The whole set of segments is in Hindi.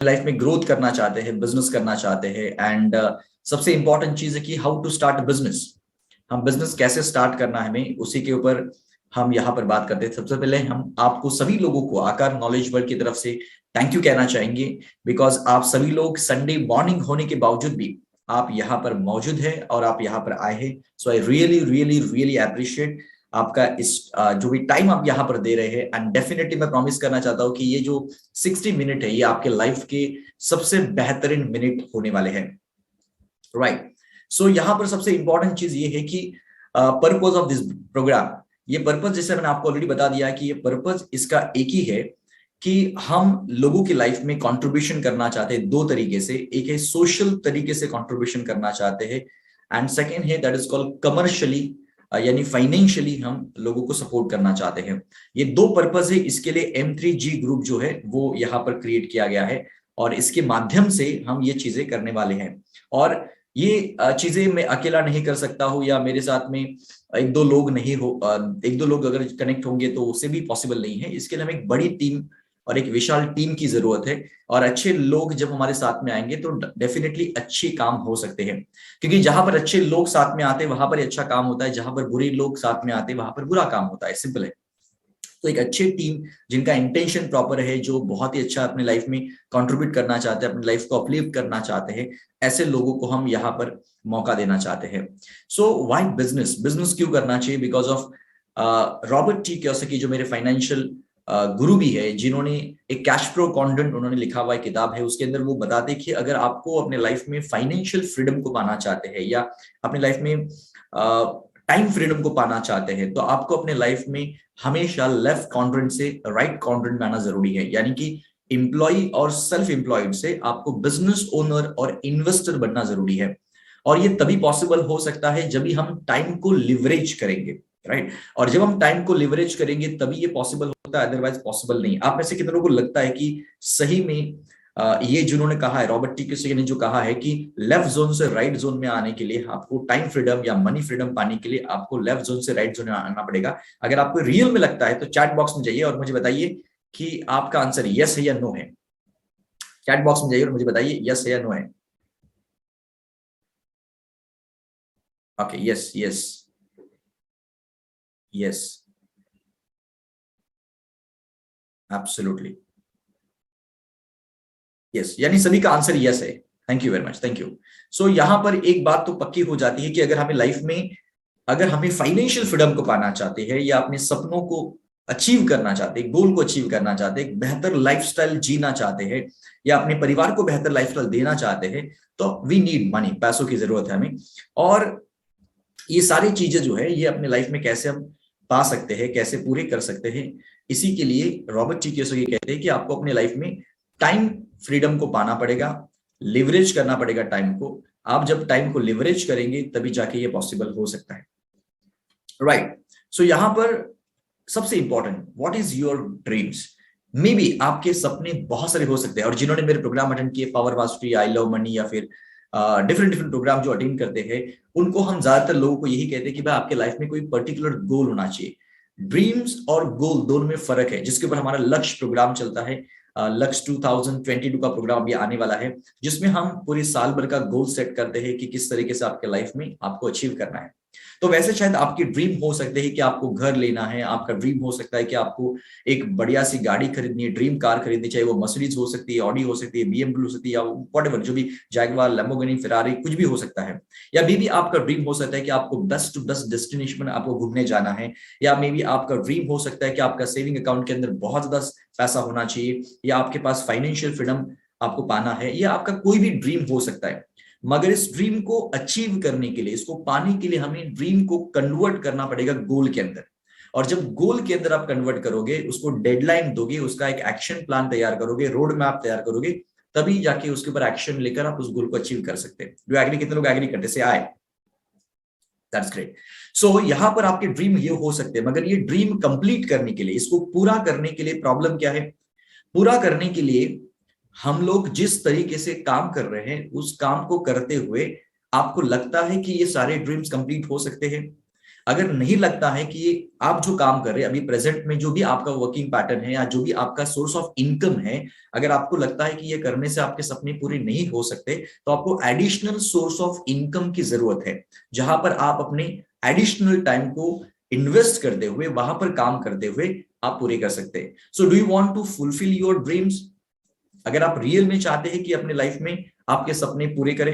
लाइफ में ग्रोथ करना चाहते हैं, बिजनेस करना चाहते हैं, एंड सबसे इंपॉर्टेंट चीज है कि हाउ टू स्टार्ट बिजनेस। हम बिजनेस कैसे स्टार्ट करना है हमें, उसी के ऊपर हम यहाँ पर बात करते हैं। सबसे पहले हम आपको सभी लोगों को आकार नॉलेज वर्ल्ड की तरफ से थैंक यू कहना चाहेंगे, बिकॉज आप सभी लोग संडे मॉर्निंग होने के बावजूद भी आप यहाँ पर मौजूद है और आप यहाँ पर आए हैं। So I really really really appreciate आपका इस जो भी टाइम आप यहाँ पर दे रहे हैं। एंड डेफिनेटली मैं प्रॉमिस करना चाहता हूँ कि ये जो 60 मिनट है ये आपके लाइफ के सबसे बेहतरीन मिनट होने वाले हैं। राइट। सो यहाँ पर सबसे इंपॉर्टेंट चीज ये है कि पर्पज ऑफ दिस प्रोग्राम, ये पर्पज जैसे मैंने आपको ऑलरेडी बता दिया है कि ये पर्पज इसका एक ही है कि हम लोगों की लाइफ में कंट्रीब्यूशन करना चाहते हैं दो तरीके से। एक है सोशल तरीके से कंट्रीब्यूशन करना चाहते हैं, एंड सेकेंड है दैट इज कॉल्ड कमर्शियली, यानी फाइनेंशियली हम लोगों को सपोर्ट करना चाहते हैं। ये दो पर्पज है। इसके लिए M3G ग्रुप जो है वो यहाँ पर क्रिएट किया गया है और इसके माध्यम से हम ये चीजें करने वाले हैं। और ये चीजें मैं अकेला नहीं कर सकता हूँ, या मेरे साथ में एक दो लोग नहीं हो, एक दो लोग अगर कनेक्ट होंगे तो उससे भी पॉसिबल नहीं है। इसके लिए हमें एक बड़ी टीम और एक विशाल टीम की जरूरत है। और अच्छे लोग जब हमारे साथ में आएंगे तो डेफिनेटली अच्छे काम हो सकते हैं, क्योंकि जहां पर अच्छे लोग साथ में आते हैं वहां पर अच्छा काम होता है, जहां पर बुरे लोग साथ में आते हैं वहां पर बुरा काम होता है। सिंपल है। तो एक अच्छी टीम जिनका इंटेंशन प्रॉपर है, जो बहुत ही अच्छा अपनी लाइफ में कंट्रीब्यूट करना चाहते हैं, अपनी लाइफ को अपलिफ्ट करना चाहते हैं, ऐसे लोगों को हम यहाँ पर मौका देना चाहते हैं। सो व्हाई बिजनेस, बिजनेस क्यों करना चाहिए? Because of Robert T Kiyosaki जो मेरे फाइनेंशियल गुरु भी है, जिन्होंने एक कैश फ्लो कॉन्डेंट उन्होंने लिखा हुआ किताब है, उसके अंदर वो बताते हैं कि अगर आपको अपने लाइफ में फाइनेंशियल फ्रीडम को पाना चाहते हैं या अपनी लाइफ में टाइम फ्रीडम को पाना चाहते हैं, तो आपको अपने लाइफ में हमेशा लेफ्ट क्वाड्रेंट से राइट क्वाड्रेंट में आना जरूरी है। यानी कि एम्प्लॉय और सेल्फ एम्प्लॉयड से आपको बिजनेस ओनर और इन्वेस्टर बनना जरूरी है। और ये तभी पॉसिबल हो सकता है जब भी हम टाइम को लिवरेज करेंगे। राइट। और जब हम टाइम को लिवरेज करेंगे तभी ये पॉसिबल होता है, अदरवाइज पॉसिबल नहीं। आप में से कितनों को लगता है कि सही में ये जिन्होंने कहा है, रॉबर्ट टी कियोसाकी ने जो कहा है कि लेफ्ट जोन से राइट जोन में आने के लिए आपको टाइम फ्रीडम या मनी फ्रीडम पाने के लिए आपको लेफ्ट जोन से राइट जोन में आना पड़ेगा। अगर आपको रियल में लगता है तो चैट बॉक्स में जाइए और मुझे बताइए कि आपका आंसर यस है या नो है। चैट बॉक्स में जाइए और मुझे बताइए यस है या नो है। Okay, yes yes yes, absolutely yes, यानी सभी का आंसर यस है। Thank you very much, thank you. So यहां पर एक बात तो पक्की हो जाती है कि अगर हमें लाइफ में, अगर हमें फाइनेंशियल फ्रीडम को पाना चाहते हैं या अपने सपनों को अचीव करना चाहते हैं, गोल को अचीव करना चाहते हैं, बेहतर लाइफस्टाइल जीना चाहते हैं या अपने परिवार को बेहतर लाइफस्टाइल देना चाहते हैं, तो वी नीड मनी, पैसों की जरूरत है हमें। और ये सारी चीजें जो है ये अपने लाइफ में कैसे हम पा सकते हैं, कैसे पूरे कर सकते हैं, इसी के लिए रॉबर्ट टी कियोसाकी कहते हैं कि आपको अपने लाइफ में टाइम फ्रीडम को पाना पड़ेगा, लिवरेज करना पड़ेगा टाइम को। आप जब टाइम को लिवरेज करेंगे तभी जाके ये पॉसिबल हो सकता है। राइट। सो यहां पर सबसे important, what is your dreams? May be आपके सपने बहुत सारे हो सकते हैं, और जिन्होंने मेरे प्रोग्राम अटेंड किए, power mastery, I love money या फिर डिफरेंट डिफरेंट प्रोग्राम जो अटेंड करते हैं, उनको हम ज्यादातर लोगों को यही कहते हैं कि भाई आपके लाइफ में कोई पर्टिकुलर गोल होना चाहिए। ड्रीम्स और गोल दोनों में फर्क है, जिसके ऊपर हमारा लक्ष्य प्रोग्राम चलता है। लक्ष्य 2022 का प्रोग्राम अभी आने वाला है, जिसमें हम पूरे साल भर का गोल सेट करते हैं कि किस तरीके से आपके लाइफ में आपको अचीव करना है। तो वैसे शायद आपकी ड्रीम हो सकते हैं कि आपको घर लेना है, आपका ड्रीम हो सकता है कि आपको एक बढ़िया सी गाड़ी खरीदनी है, ड्रीम कार खरीदनी, चाहे वो मर्सिडीज हो सकती है, ऑडी हो सकती है, BMW हो सकती है, या व्हाटएवर, जो भी, जैगवार, लैम्बोर्गिनी, फेरारी, कुछ भी हो सकता है। या मे बी आपका ड्रीम हो सकता है कि आपको बेस्ट टू बेस्ट डेस्टिनेशन में आपको घूमने जाना है, या मे बी आपका ड्रीम हो सकता है कि आपका सेविंग अकाउंट के अंदर बहुत ज्यादा पैसा होना चाहिए, या आपके पास फाइनेंशियल फ्रीडम आपको पाना है, या आपका कोई भी ड्रीम हो सकता है। मगर इस ड्रीम को अचीव करने के लिए, इसको पाने के लिए हमें ड्रीम को कन्वर्ट करना पड़ेगा गोल के अंदर। और जब गोल के अंदर आप कन्वर्ट करोगे, उसको डेडलाइन दोगे, उसका एक एक्शन प्लान तैयार करोगे, रोड मैप तैयार करोगे, तभी जाके उसके ऊपर एक्शन लेकर आप उस गोल को अचीव कर सकते हैं। जो एग्री, कितने लोग एग्री करते से आए? That's great. सो यहां पर आपके ड्रीम ये हो सकते हैं, मगर ये ड्रीम कंप्लीट करने के लिए, इसको पूरा करने के लिए प्रॉब्लम क्या है? पूरा करने के लिए हम लोग जिस तरीके से काम कर रहे हैं, उस काम को करते हुए आपको लगता है कि ये सारे ड्रीम्स कंप्लीट हो सकते हैं? अगर नहीं लगता है कि ये आप जो काम कर रहे हैं अभी प्रेजेंट में, जो भी आपका वर्किंग पैटर्न है या जो भी आपका सोर्स ऑफ इनकम है, अगर आपको लगता है कि ये करने से आपके सपने पूरे नहीं हो सकते, तो आपको एडिशनल सोर्स ऑफ इनकम की जरूरत है, जहां पर आप अपने एडिशनल टाइम को इन्वेस्ट करते हुए, वहां पर काम करते हुए आप पूरे कर सकते हैं। So do you want to fulfil your dreams? अगर आप रियल में चाहते हैं कि अपने लाइफ में आपके सपने पूरे करें,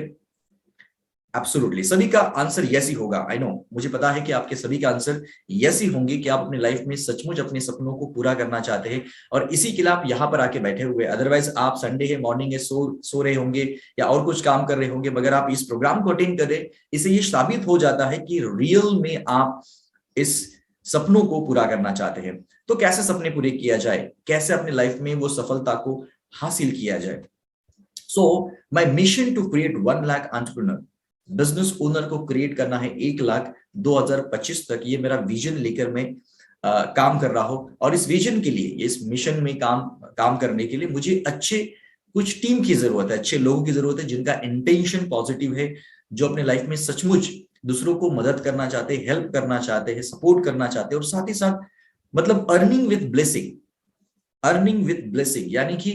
एब्सोल्युटली सभी का आंसर यस ही होगा। आई नो, मुझे पता है कि आपके सभी का आंसर यस ही होंगे कि आप अपने लाइफ में सचमुच अपने सपनों को पूरा करना चाहते हैं, और इसी के लिए आप यहाँ पर आके बैठे हुए। अदरवाइज आप संडे है, मॉर्निंग है, सो रहे होंगे या और कुछ काम कर रहे होंगे, मगर आप इस प्रोग्राम को अटेंड कर रहे, इससे ये साबित हो जाता है कि रियल में आप इस सपनों को पूरा करना चाहते हैं। तो कैसे सपने पूरे किया जाए, कैसे अपने लाइफ में वो सफलता को हासिल किया जाए? So my mission to create 1 lakh entrepreneur, business owner को क्रिएट करना है 1 लाख 2025 तक। ये मेरा विजन लेकर मैं काम कर रहा हूं, और इस विजन के लिए, इस मिशन में काम करने के लिए मुझे अच्छे कुछ टीम की जरूरत है, अच्छे लोगों की जरूरत है जिनका इंटेंशन पॉजिटिव है, जो अपने लाइफ में सचमुच दूसरों को मदद करना चाहते हैं, हेल्प करना चाहते हैं, सपोर्ट करना चाहते हैं, और साथ ही साथ मतलब earning with blessing. Earning with blessing यानी कि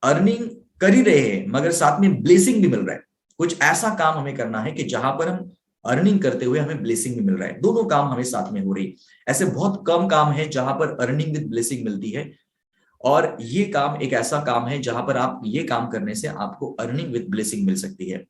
अर्निंग कर ही रहे हैं मगर साथ में ब्लेसिंग भी मिल रहा है। कुछ ऐसा काम हमें करना है कि जहां पर हम अर्निंग करते हुए हमें ब्लेसिंग भी मिल रहा है, दोनों काम हमें साथ में हो रही। ऐसे बहुत कम काम है जहां पर अर्निंग विद ब्लेसिंग मिलती है, और ये काम एक ऐसा काम है जहां पर आप ये काम करने से आपको अर्निंग विद ब्लेसिंग मिल सकती है।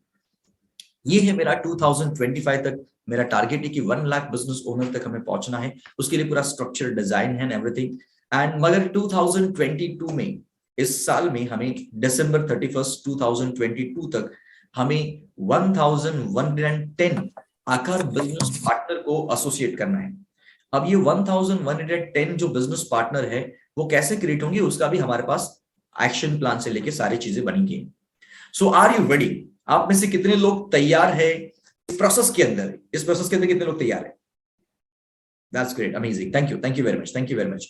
ये है मेरा 2025 तक मेरा टारगेट है कि 1 लाख बिजनेस ओनर तक हमें पहुंचना है। उसके लिए पूरा स्ट्रक्चर डिजाइन है एवरीथिंग। एंड मगर 2022 में, इस साल में हमें दिसंबर 31 2022 तक हमें 1110 आकार बिजनेस पार्टनर को एसोसिएट करना है। अब ये 1110 जो बिजनेस पार्टनर है वो कैसे क्रिएट होंगे, उसका भी हमारे पास एक्शन प्लान से लेके सारी चीजें बनेंगी। सो आर यू रेडी? आप में से कितने लोग तैयार है इस प्रोसेस के अंदर? इस प्रोसेस के अंदर कितने लोग तैयार है? That's great, amazing, thank you very much, thank you very much.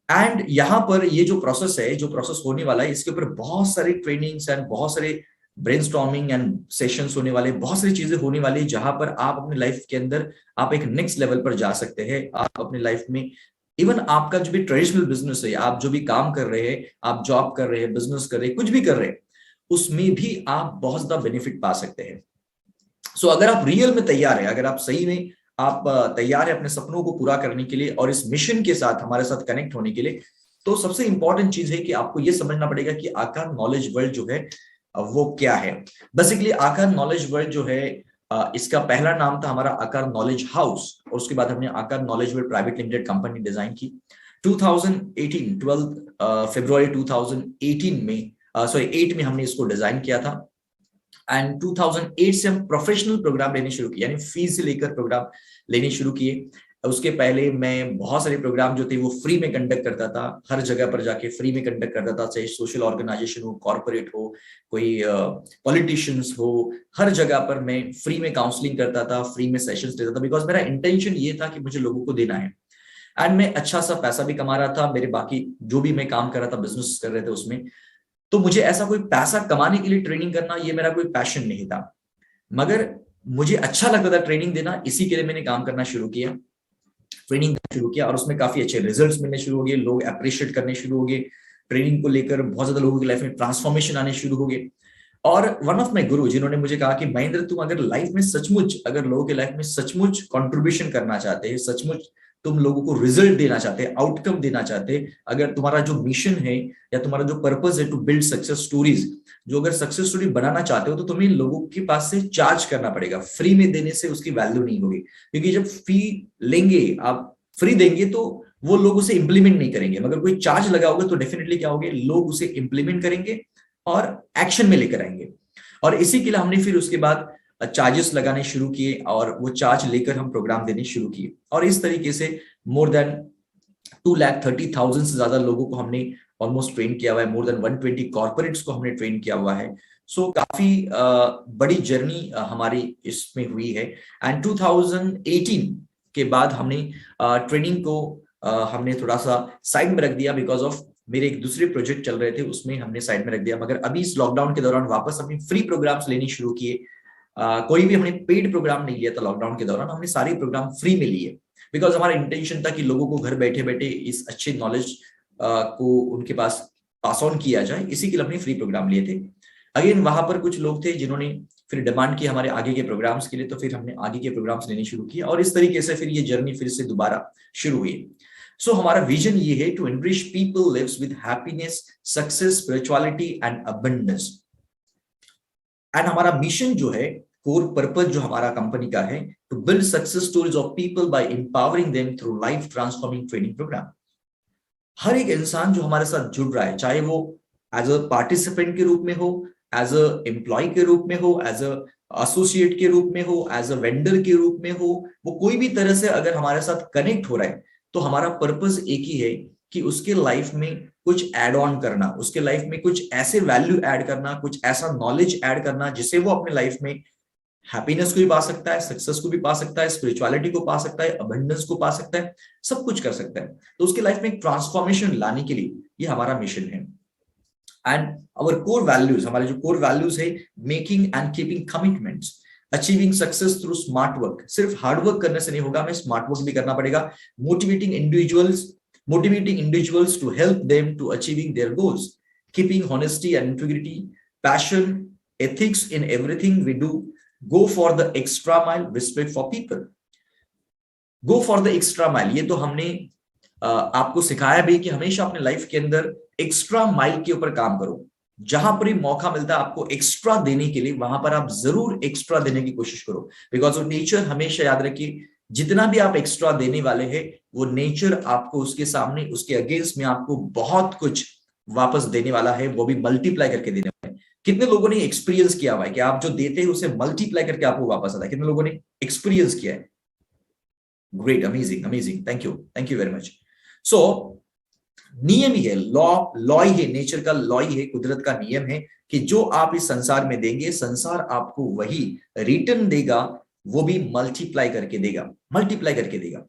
And यहाँ पर ये जो प्रोसेस है, जो प्रोसेस होने वाला है, इसके ऊपर बहुत सारी ट्रेनिंग्स एंड बहुत सारे ब्रेनस्टॉर्मिंग एंड सेशंस होने वाले, बहुत सारी चीजें होने वाली, जहां पर आप अपने लाइफ के अंदर आप एक नेक्स्ट लेवल पर जा सकते हैं। आप अपने लाइफ में इवन आपका जो भी ट्रेडिशनल बिजनेस है, आप जो भी काम कर रहे हैं, आप जॉब कर रहे हैं, बिजनेस कर रहे हैं, कुछ भी कर रहे हैं, उसमें भी आप बहुत ज्यादा बेनिफिट पा सकते हैं। सो अगर आप रियल में तैयार है, अगर आप सही में आप तैयार है अपने सपनों को पूरा करने के लिए और इस मिशन के साथ हमारे साथ कनेक्ट होने के लिए, तो सबसे इंपॉर्टेंट चीज है कि आपको यह समझना पड़ेगा कि आकार नॉलेज वर्ल्ड जो है वो क्या है। बेसिकली आकार नॉलेज वर्ल्ड जो है, इसका पहला नाम था हमारा आकार नॉलेज हाउस, और उसके बाद हमने आकार knowledge world private limited company design की 2018 12 फरवरी 2018 में, सॉरी 8 में हमने इसको डिजाइन किया था। एंड 2008 से हम प्रोफेशनल प्रोग्राम लेने शुरू किए, यानी फीस से लेकर प्रोग्राम लेने शुरू किए। उसके पहले मैं बहुत सारे प्रोग्राम जो थे वो फ्री में कंडक्ट करता था, हर जगह पर जाके फ्री में कंडक्ट करता था, चाहे सोशल ऑर्गेनाइजेशन हो, कॉर्पोरेट हो, कोई पॉलिटिशियंस हो, हर जगह पर मैं फ्री में काउंसलिंग करता था, फ्री में सेशंस देता था, बिकॉज मेरा इंटेंशन ये था कि मुझे लोगों को देना है। एंड मैं अच्छा सा पैसा भी कमा रहा था, मेरे बाकी जो भी मैं काम कर रहा था, बिजनेस कर रहे थे उसमें, तो मुझे ऐसा कोई पैसा कमाने के लिए ट्रेनिंग करना ये मेरा कोई पैशन नहीं था, मगर मुझे अच्छा लगता था ट्रेनिंग देना। इसी के लिए मैंने काम करना शुरू किया, ट्रेनिंग शुरू किया, और उसमें काफी अच्छे रिजल्ट्स मिलने शुरू हो गए, लोग अप्रिशिएट करने शुरू हो गए, ट्रेनिंग को लेकर बहुत ज्यादा लोगों की लाइफ में ट्रांसफॉर्मेशन आने शुरू हो गए। और वन ऑफ माई गुरु जिन्होंने मुझे कहा कि महेंद्र, तुम अगर लाइफ में सचमुच, अगर लोगों की लाइफ में सचमुच कंट्रीब्यूशन करना चाहते हैं, सचमुच तुम लोगों को रिजल्ट देना चाहते हैं, आउटकम देना चाहते हैं, अगर तुम्हारा जो मिशन है या तुम्हारा जो पर्पस है टू बिल्ड सक्सेस स्टोरीज, जो अगर सक्सेस स्टोरी बनाना चाहते हो, तो तुम्हें लोगों के पास से चार्ज करना पड़ेगा। फ्री में देने से उसकी वैल्यू नहीं होगी, क्योंकि जब फी लेंगे, आप फ्री देंगे तो वो लोग उसे इंप्लीमेंट नहीं करेंगे, मगर कोई चार्ज लगाओगे तो डेफिनेटली क्या होगे, लोग उसे इंप्लीमेंट करेंगे और एक्शन में लेकर आएंगे। और इसी के लिए हमने फिर उसके बाद चार्जेस लगाने शुरू किए, और वो चार्ज लेकर हम प्रोग्राम देने शुरू किए, और इस तरीके से मोर देन 2,30,000 से ज्यादा लोगों को हमने ऑलमोस्ट ट्रेन किया हुआ है, मोर देन 120 कॉर्पोरेट्स को हमने ट्रेन किया हुआ है। सो काफी बड़ी जर्नी हमारी इसमें हुई है। एंड 2018 के बाद हमने ट्रेनिंग को हमने थोड़ा सा साइड में रख दिया, बिकॉज ऑफ मेरे एक दूसरे प्रोजेक्ट चल रहे थे, उसमें हमने साइड में रख दिया। मगर अभी इस लॉकडाउन के दौरान वापस हमने फ्री प्रोग्राम्स लेने शुरू किए, कोई भी हमने पेड प्रोग्राम नहीं लिया था लॉकडाउन के दौरान, हमने सारे प्रोग्राम फ्री में लिए, बिकॉज हमारा इंटेंशन था कि लोगों को घर बैठे बैठे इस अच्छे नॉलेज को उनके पास पास ऑन किया जाए, इसी के लिए हमने फ्री प्रोग्राम लिए थे। अगेन वहां पर कुछ लोग थे जिन्होंने फिर डिमांड की हमारे आगे के प्रोग्राम्स के लिए, तो फिर हमने आगे के प्रोग्राम्स लेने शुरू किए और इस तरीके से फिर ये जर्नी फिर से दोबारा शुरू हुई। सो हमारा विजन ये है to enrich people lives with happiness, success, spirituality and abundance. And हमारा मिशन जो है, कोर पर्पस जो हमारा कंपनी का है, to build success stories of people by empowering them through life transforming training program. हर एक इंसान जो हमारे साथ जुड़ रहा है, चाहे वो एज अ पार्टिसिपेंट के रूप में हो, एज अ एम्प्लॉय के रूप में हो, एज अ एसोसिएट के रूप में हो, एज अ वेंडर के रूप में हो, वो कोई भी तरह से अगर हमारे साथ कनेक्ट हो रहा है, तो हमारा पर्पस एक ही है कि उसके लाइफ में कुछ ऐड ऑन करना, उसके लाइफ में कुछ ऐसे वैल्यू ऐड करना, कुछ ऐसा नॉलेज ऐड करना जिससे वो अपने लाइफ में हैप्पीनेस को भी पा सकता है, सक्सेस को भी पा सकता है, स्पिरिचुअलिटी को पा सकता है, अबंडेंस को पा सकता है, सब कुछ कर सकता है। तो उसके लाइफ में एक ट्रांसफॉर्मेशन लाने के लिए ये हमारा मिशन है। एंड आवर कोर वैल्यूज, हमारे जो कोर वैल्यूज है, making and keeping commitments, achieving success through smart work. सिर्फ हार्ड वर्क करने से नहीं होगा, हमें स्मार्ट वर्क भी करना पड़ेगा। Motivating individuals to help them to achieving their goals, keeping honesty and integrity, passion, ethics in everything we do, go for the extra mile, respect for people, go for the extra mile। ये तो हमने आपको सिखाया भी कि हमेशा अपने लाइफ के अंदर एक्स्ट्रा माइल के ऊपर काम करो। जहां पर ही मौका मिलता है आपको एक्स्ट्रा देने के लिए, वहां पर आप जरूर एक्स्ट्रा देने की कोशिश करो, बिकॉज ऑफ नेचर, हमेशा याद रखिए, जितना भी आप एक्स्ट्रा देने वाले हैं, वो नेचर आपको उसके सामने, उसके अगेंस्ट में आपको बहुत कुछ वापस देने वाला है, वो भी मल्टीप्लाई करके देने वाला है। कितने लोगों ने एक्सपीरियंस किया हुआ है कि आप जो देते हैं उसे मल्टीप्लाई करके आपको वापस आता है? कितने लोगों ने एक्सपीरियंस किया है? Great, amazing, amazing, thank you very much. So नियम ही है, लॉ ही है, नेचर का लॉ ही है, कुदरत का नियम है कि जो आप इस संसार में देंगे, संसार आपको वही रिटर्न देगा, वो भी मल्टीप्लाई करके देगा, मल्टीप्लाई करके देगा।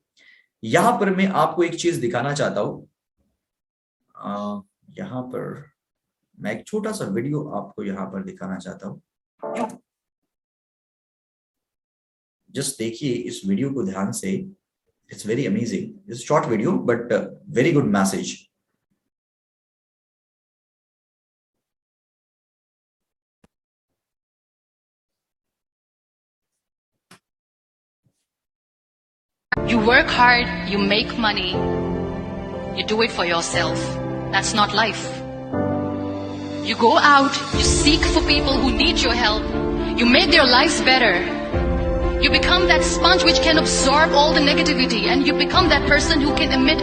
यहां पर मैं आपको एक चीज दिखाना चाहता हूं। यहां पर मैं एक छोटा सा वीडियो आपको यहां पर दिखाना चाहता हूं। जस्ट देखिए इस वीडियो को ध्यान से, it's very amazing, it's short video but very good message. You work hard, you make money, you do it for yourself. That's not life. You go out, you seek for people who need your help, you make their lives better. You become that sponge which can absorb all the negativity, and you become that person who can emit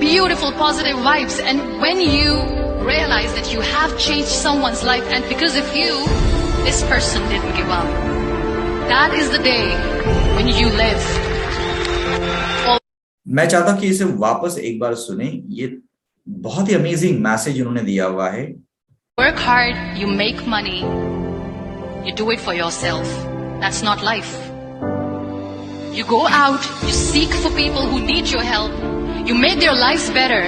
beautiful positive vibes. And when you realize that you have changed someone's life, and because of you, this person didn't give up, that is the day when you live. मैं चाहता हूं कि इसे वापस एक बार सुने, ये बहुत ही अमेजिंग मैसेज उन्होंने दिया हुआ है। Work hard, you make money, you do it for yourself. That's not life. You go out, you seek for people who need your help, you make their lives better.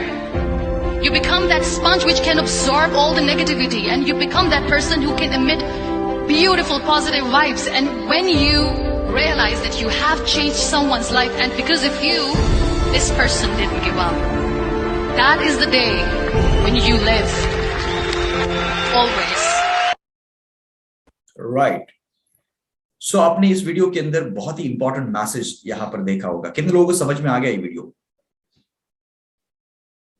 You become that sponge which can absorb all the negativity, and you become that person who can emit beautiful positive vibes. And when you realize that you have changed someone's life, and because of you, this person didn't give up, that is the day when you live. Always. Right. So आपने इस वीडियो के अंदर बहुत ही इंपॉर्टेंट मैसेज यहां पर देखा होगा। कितने लोगों को समझ में आ गया ये video?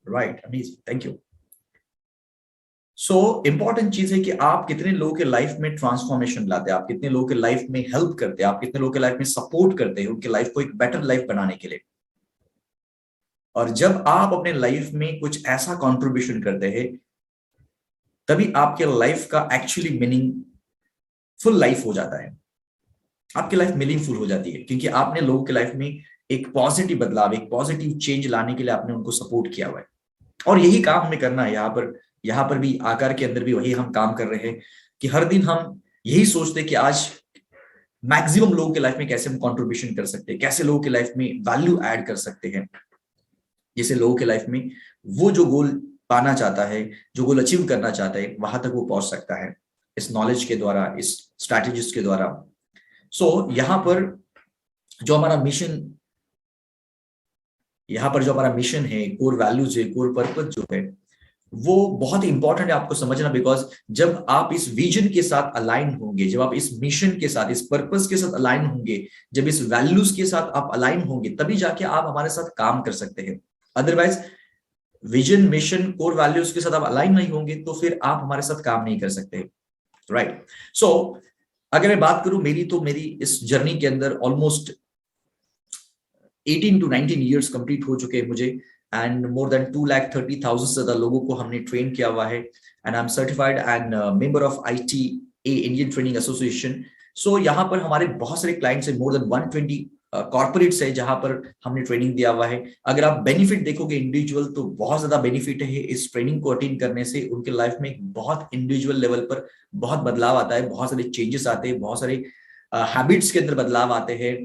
Right, amazing, thank you. So important चीज है कि आप कितने लोगों के लाइफ में ट्रांसफॉर्मेशन लाते हैं, आप कितने लोगों के लाइफ में हेल्प करते हैं, आप कितने लोगों के लाइफ में सपोर्ट करते हैं उनके लाइफ को एक बेटर लाइफ बनाने के लिए। और जब आप अपने लाइफ में कुछ ऐसा कंट्रीब्यूशन करते हैं, तभी आपके लाइफ का एक्चुअली मीनिंगफुल लाइफ हो जाता है, आपकी लाइफ मीनिंगफुल हो जाती है, क्योंकि आपने लोगों के लाइफ में एक पॉजिटिव बदलाव, एक पॉजिटिव चेंज लाने के लिए आपने उनको सपोर्ट किया हुआ है। और यही काम हमें करना है। यहाँ पर भी आकार के अंदर भी वही हम काम कर रहे हैं कि हर दिन हम यही सोचते हैं कि आज मैक्सिमम लोगों के लाइफ में कैसे हम कंट्रीब्यूशन कर सकते हैं, कैसे लोगों के लाइफ में वैल्यू ऐड कर सकते हैं, जिससे लोगों के लाइफ में वो जो गोल पाना चाहता है, जो गोल अचीव करना चाहता है, वहां तक वो पहुंच सकता है, इस नॉलेज के द्वारा, इस स्ट्रैटेजीज के द्वारा, सो यहाँ पर जो हमारा मिशन है, कोर वैल्यूज है, कोर पर्पस जो है, वो बहुत इंपॉर्टेंट है आपको समझना। बिकॉज जब आप इस विजन के साथ अलाइन होंगे, जब आप इस मिशन के साथ, इस पर्पस के साथ अलाइन होंगे, जब इस वैल्यूज के साथ आप अलाइन होंगे, तभी जाके आप हमारे साथ काम कर सकते हैं। Otherwise vision, mission, core values के साथ आप अलाइन नहीं होंगे तो फिर आप हमारे साथ काम नहीं कर सकते, राइट। सो अगर मैं बात करूं मेरी इस जर्नी के अंदर ऑलमोस्ट 18 to 19 ईयर्स कंप्लीट हो चुके हैं मुझे, एंड मोर देन 2,30,000 से ज्यादा लोगों को हमने ट्रेन किया हुआ है, and I am certified and member of ITA, Indian training association. So यहाँ पर हमारे बहुत सारे क्लाइंट्स है, मोर देन 120 कॉर्पोरेट्स है जहां पर हमने ट्रेनिंग दिया हुआ है। अगर आप बेनिफिट देखोगे इंडिविजुअल, तो बहुत ज्यादा बेनिफिट है इस ट्रेनिंग को अटेंड करने से। उनके लाइफ में एक बहुत इंडिविजुअल लेवल पर बहुत बदलाव आता है, बहुत सारे चेंजेस आते हैं, बहुत सारे हैबिट्स के अंदर बदलाव आते हैं,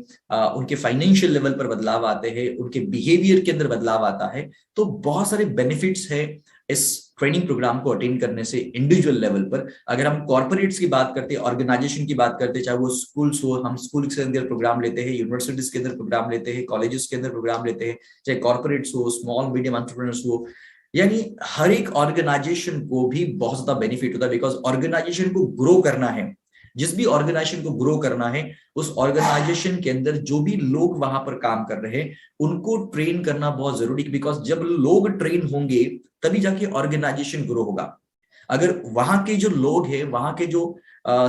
उनके फाइनेंशियल लेवल पर बदलाव आते हैं, उनके बिहेवियर के अंदर बदलाव आता है। तो बहुत सारे बेनिफिट्स है इस ट्रेनिंग प्रोग्राम को अटेंड करने से इंडिविजुअल लेवल पर। अगर हम कॉर्पोरेट्स की बात करते हैं, ऑर्गेनाइजेशन की बात करते हैं, चाहे वो स्कूल्स हो, हम स्कूल के अंदर प्रोग्राम लेते हैं, यूनिवर्सिटीज के अंदर प्रोग्राम लेते हैं, कॉलेजेस के अंदर प्रोग्राम लेते हैं, चाहे कॉर्पोरेट्स हो, स्मॉल मीडियम एंटरप्रेन्योर्स हो, यानी हर एक ऑर्गेनाइजेशन को भी बहुत ज्यादा बेनिफिट होता है। बिकॉज ऑर्गेनाइजेशन को ग्रो करना है, जिस भी ऑर्गेनाइजेशन को ग्रो करना है, उस ऑर्गेनाइजेशन के अंदर जो भी लोग वहां पर काम कर रहे हैं उनको ट्रेन करना बहुत जरूरी है। बिकॉज जब लोग ट्रेन होंगे तभी जाके ऑर्गेनाइजेशन ग्रो होगा। अगर वहां के जो लोग हैं, वहां के जो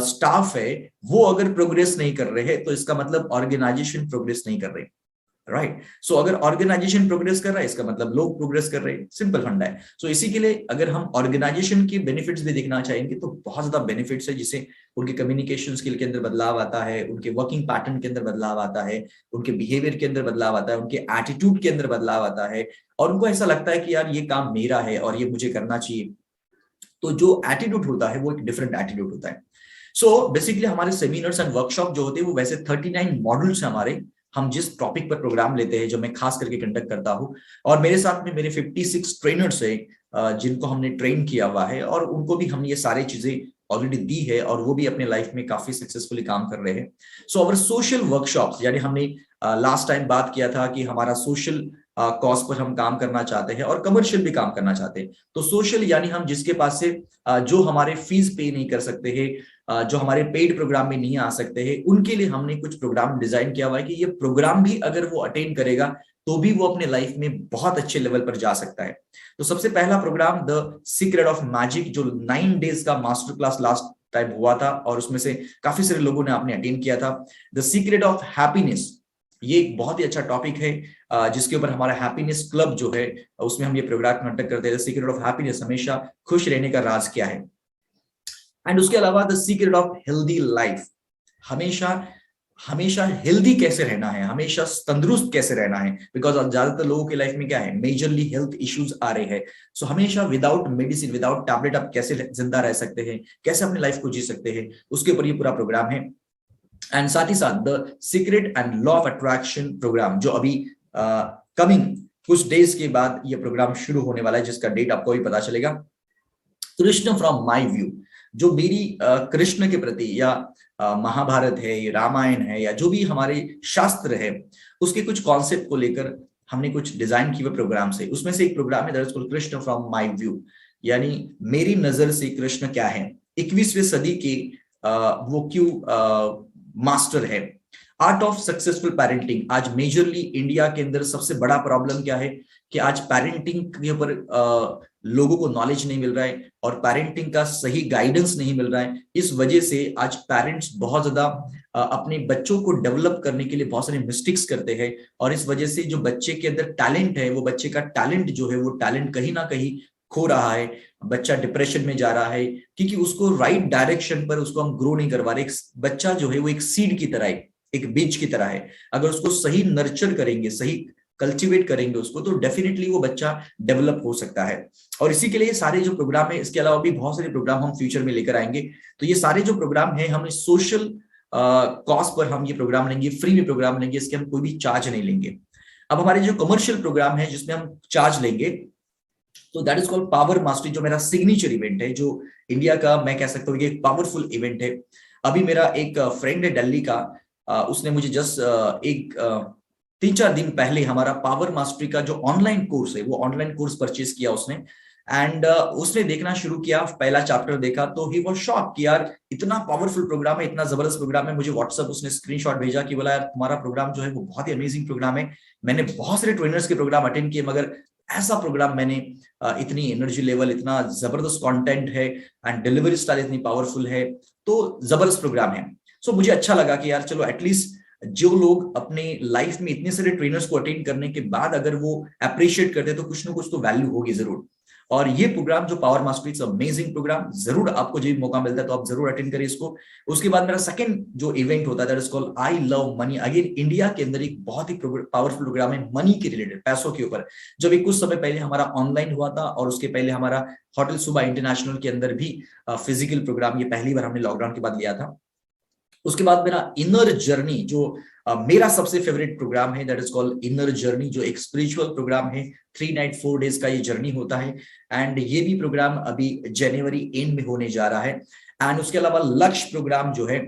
स्टाफ है, वो अगर प्रोग्रेस नहीं कर रहे हैं तो इसका मतलब ऑर्गेनाइजेशन प्रोग्रेस नहीं कर रहे, राइट। सो अगर ऑर्गेनाइजेशन प्रोग्रेस कर रहा है इसका मतलब लोग प्रोग्रेस कर रहे हैं, सिंपल फंडा है। सो इसी के लिए अगर हम ऑर्गेनाइजेशन की बेनिफिट्स भी देखना चाहेंगे तो बहुत ज्यादा बेनिफिट्स है, जिससे उनके कम्युनिकेशन स्किल के अंदर बदलाव आता है, उनके वर्किंग पैटर्न के अंदर बदलाव आता है, उनके बिहेवियर के अंदर बदलाव आता है, उनके एटीट्यूड के अंदर बदलाव आता है, और उनको ऐसा लगता है कि यार ये काम मेरा है और ये मुझे करना चाहिए। तो जो एटीट्यूड होता है वो एक डिफरेंट एटीट्यूड होता है। सो बेसिकली हमारे सेमिनार्स एंड वर्कशॉप जो होते हैं वो वैसे 39 मॉड्यूल्स है हमारे। हम जिस टॉपिक पर प्रोग्राम लेते हैं, जो मैं खास करके कंडक्ट करता हूं, और मेरे साथ में मेरे 56 ट्रेनर्स है जिनको हमने ट्रेन किया हुआ है, और उनको भी हमने ये सारी चीजें ऑलरेडी दी है, और वो भी अपने लाइफ में काफी सक्सेसफुली काम कर रहे हैं। सो अवर सोशल वर्कशॉप्स, यानी हमने लास्ट टाइम बात किया था कि हमारा सोशल कॉज पर हम काम करना चाहते हैं और कमर्शियल भी काम करना चाहते हैं। तो सोशल यानी हम जिसके पास से जो हमारे फीस पे नहीं कर सकते हैं, जो हमारे पेड प्रोग्राम में नहीं आ सकते हैं, उनके लिए हमने कुछ प्रोग्राम डिजाइन किया हुआ है कि ये प्रोग्राम भी अगर वो अटेंड करेगा तो भी वो अपने लाइफ में बहुत अच्छे लेवल पर जा सकता है। तो सबसे पहला programme the secret of magic, जो 9 डेज का मास्टर क्लास लास्ट टाइम हुआ था, और उसमें से काफी सारे लोगों ने आपने अटेंड किया था। द सीक्रेट ऑफ हैप्पीनेस, ये एक बहुत ही अच्छा टॉपिक है जिसके ऊपर हमारा हैप्पीनेस क्लब जो है उसमें हम ये प्रोग्राम कंडक्ट करते हैं। द सीक्रेट ऑफ हैप्पीनेस, हमेशा खुश रहने का राज क्या है। एंड उसके अलावा the secret of healthy life, हमेशा हेल्दी कैसे रहना है, हमेशा तंदुरुस्त कैसे रहना है। बिकॉज ज्यादातर लोगों की लाइफ में क्या है, मेजरली हेल्थ इश्यूज आ रहे हैं। सो हमेशा विदाउट मेडिसिन, विदाउट टैबलेट आप कैसे जिंदा रह सकते हैं, कैसे अपनी लाइफ को जी सकते हैं, उसके ऊपर ये पूरा प्रोग्राम है। एंड साथ ही साथ the secret and law of attraction programme, जो अभी कमिंग कुछ डेज के बाद ये प्रोग्राम शुरू होने वाला है, जिसका डेट आपको भी पता चलेगा। कृष्ण फ्रॉम माय व्यू, जो मेरी कृष्ण के प्रति, या महाभारत है, या रामायण है, या जो भी हमारे शास्त्र है, उसके कुछ कॉन्सेप्ट को लेकर हमने कुछ डिजाइन किए हुए प्रोग्राम से। उसमें से एक प्रोग्राम है that is called Krishna from my view, यानी मेरी नजर से कृष्ण क्या है, 21वीं सदी के वो क्यों मास्टर है। आर्ट ऑफ सक्सेसफुल पेरेंटिंग, आज मेजरली इंडिया के अंदर सबसे बड़ा प्रॉब्लम क्या है कि आज पेरेंटिंग के ऊपर लोगों को नॉलेज नहीं मिल रहा है, और पेरेंटिंग का सही गाइडेंस नहीं मिल रहा है। इस वजह से आज पेरेंट्स बहुत ज्यादा अपने बच्चों को डेवलप करने के लिए बहुत सारे मिस्टेक्स करते हैं, और इस वजह से जो बच्चे के अंदर टैलेंट है, वो बच्चे का टैलेंट जो है, वो टैलेंट कहीं ना कहीं खो रहा है। बच्चा डिप्रेशन में जा रहा है क्योंकि उसको राइट डायरेक्शन पर उसको हम ग्रो नहीं करवा रहे। बच्चा जो है वो एक सीड की तरह है, एक बीज की तरह है। अगर उसको सही नर्चर करेंगे, सही कल्टीवेट करेंगे उसको, तो डेफिनेटली वो बच्चा डेवलप हो सकता है। और इसी के लिए सारे जो प्रोग्राम है, इसके अलावा भी बहुत सारे प्रोग्राम हम फ्यूचर में लेकर आएंगे। तो ये सारे जो प्रोग्राम है, हम सोशल कॉस्ट पर हम ये प्रोग्राम लेंगे, फ्री में प्रोग्राम लेंगे, इसके हम कोई भी चार्ज नहीं लेंगे। अब हमारे जो कमर्शियल प्रोग्राम है जिसमें हम चार्ज लेंगे, तो that is called power mastery, जो मेरा सिग्नेचर इवेंट है, जो इंडिया का मैं कह सकता हूँ कि एक पावरफुल इवेंट है। अभी मेरा एक फ्रेंड है दिल्ली का, उसने मुझे जस्ट एक 3-4 दिन पहले हमारा पावर मास्टरी का जो ऑनलाइन कोर्स है वो ऑनलाइन कोर्स परचेज किया उसने। एंड उसने देखना शुरू किया, पहला चैप्टर देखा तो ही वाज शॉक कि यार इतना पावरफुल प्रोग्राम है, इतना जबरदस्त प्रोग्राम है। मुझे व्हाट्सएप उसने स्क्रीनशॉट भेजा कि बोला यार तुम्हारा प्रोग्राम जो है वो बहुत ही अमेजिंग प्रोग्राम है। मैंने बहुत सारे ट्रेनर्स के प्रोग्राम अटेंड किए मगर ऐसा प्रोग्राम मैंने इतनी एनर्जी लेवल, इतना जबरदस्त कंटेंट है एंड डिलीवरी स्टाइल इतनी पावरफुल है, तो जबरदस्त प्रोग्राम है। सो मुझे अच्छा लगा कि यार चलो एटलीस्ट जो लोग अपने लाइफ में इतने सारे ट्रेनर्स को अटेंड करने के बाद अगर वो अप्रिशिएट करते तो कुछ ना कुछ तो वैल्यू होगी जरूर। और ये प्रोग्राम जो power mastery, it's amazing programme, जरूर आपको जब मौका मिलता है तो आप जरूर अटेंड करिए इसको। उसके बाद मेरा सेकंड जो इवेंट होता है that is called I love money. Again India के अंदर एक बहुत ही पावरफुल प्रोग्राम है मनी के रिलेटेड, पैसों के ऊपर। जब एक कुछ समय पहले हमारा ऑनलाइन हुआ था और उसके पहले हमारा होटल सुबह इंटरनेशनल के अंदर भी फिजिकल प्रोग्राम, ये पहली बार हमने लॉकडाउन के बाद लिया था। उसके बाद मेरा इनर जर्नी जो मेरा सबसे फेवरेट प्रोग्राम है that is called inner journey, जो एक स्पिरिचुअल प्रोग्राम है। 3 नाइट 4 डेज का ये जर्नी होता है एंड ये भी प्रोग्राम अभी जनवरी एंड में होने जा रहा है। एंड उसके अलावा लक्ष्य प्रोग्राम जो है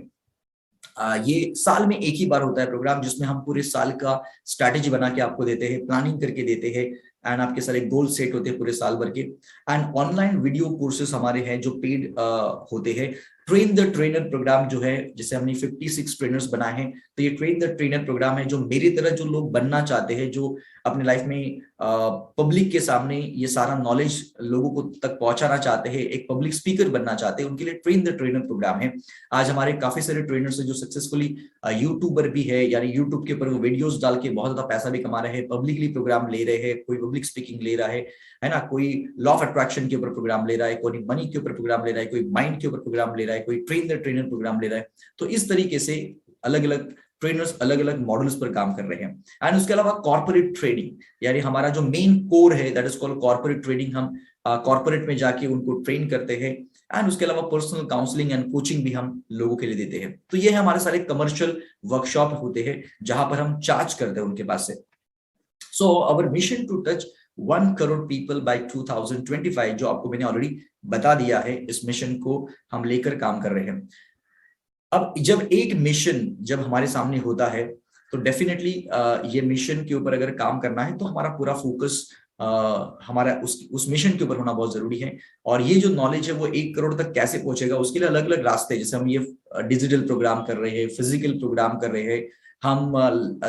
ये साल में एक ही बार होता है प्रोग्राम, जिसमें हम पूरे साल का स्ट्रैटेजी बना के आपको देते हैं, प्लानिंग करके देते हैं एंड आपके सारे गोल सेट होते हैं पूरे साल भर के। एंड ऑनलाइन वीडियो कोर्सेस हमारे हैं जो पेड होते हैं। ट्रेन द ट्रेनर प्रोग्राम जो है, जिसे हमने 56 ट्रेनर्स बनाए हैं, तो ये ट्रेन द ट्रेनर प्रोग्राम है जो मेरी तरह जो लोग बनना चाहते हैं, जो अपने लाइफ में पब्लिक के सामने ये सारा नॉलेज लोगों को तक पहुंचाना चाहते हैं, एक पब्लिक स्पीकर बनना चाहते हैं, उनके लिए ट्रेन द ट्रेनर प्रोग्राम है। आज हमारे काफी सारे ट्रेनर्स हैं जो सक्सेसफुली यूट्यूबर भी है, यानी यूट्यूब के ऊपर वो वीडियोस डाल के बहुत ज्यादा पैसा भी कमा रहे हैं, पब्लिकली प्रोग्राम ले रहे हैं, कोई पब्लिक स्पीकिंग ले रहा है ना, कोई लॉ ऑफ अट्रैक्शन के ऊपर प्रोग्राम ले रहा है, कोई मनी के ऊपर प्रोग्राम ले रहा है, कोई माइंड के ऊपर प्रोग्राम ले रहा है, कोई ट्रेन द ट्रेनर प्रोग्राम ले रहा है। तो इस तरीके से अलग अलग ट्रेनर्स अलग अलग मॉडल्स पर काम कर रहे हैं। एंड उसके अलावा कॉर्पोरेट ट्रेनिंग, यानी हमारा जो मेन कोर है that is called corporate training. हम कॉर्पोरेट में जाके उनको ट्रेन करते हैं एंड उसके अलावा पर्सनल काउंसलिंग एंड कोचिंग भी हम लोगों के लिए देते हैं। तो ये हमारे सारे कमर्शियल वर्कशॉप होते हैं जहां पर हम चार्ज करते हैं उनके पास से। So our mission to touch 1 crore people by 2025, जो आपको मैंने ऑलरेडी बता दिया है, इस मिशन को हम लेकर काम कर रहे हैं। अब जब एक मिशन जब हमारे सामने होता है तो डेफिनेटली ये मिशन के ऊपर अगर काम करना है तो हमारा पूरा फोकस हमारा उस मिशन के ऊपर होना बहुत जरूरी है। और ये जो नॉलेज है वो 1 करोड़ तक कैसे पहुंचेगा, उसके लिए अलग अलग रास्ते, जैसे हम ये डिजिटल प्रोग्राम कर रहे हैं, फिजिकल प्रोग्राम कर रहे हैं, हम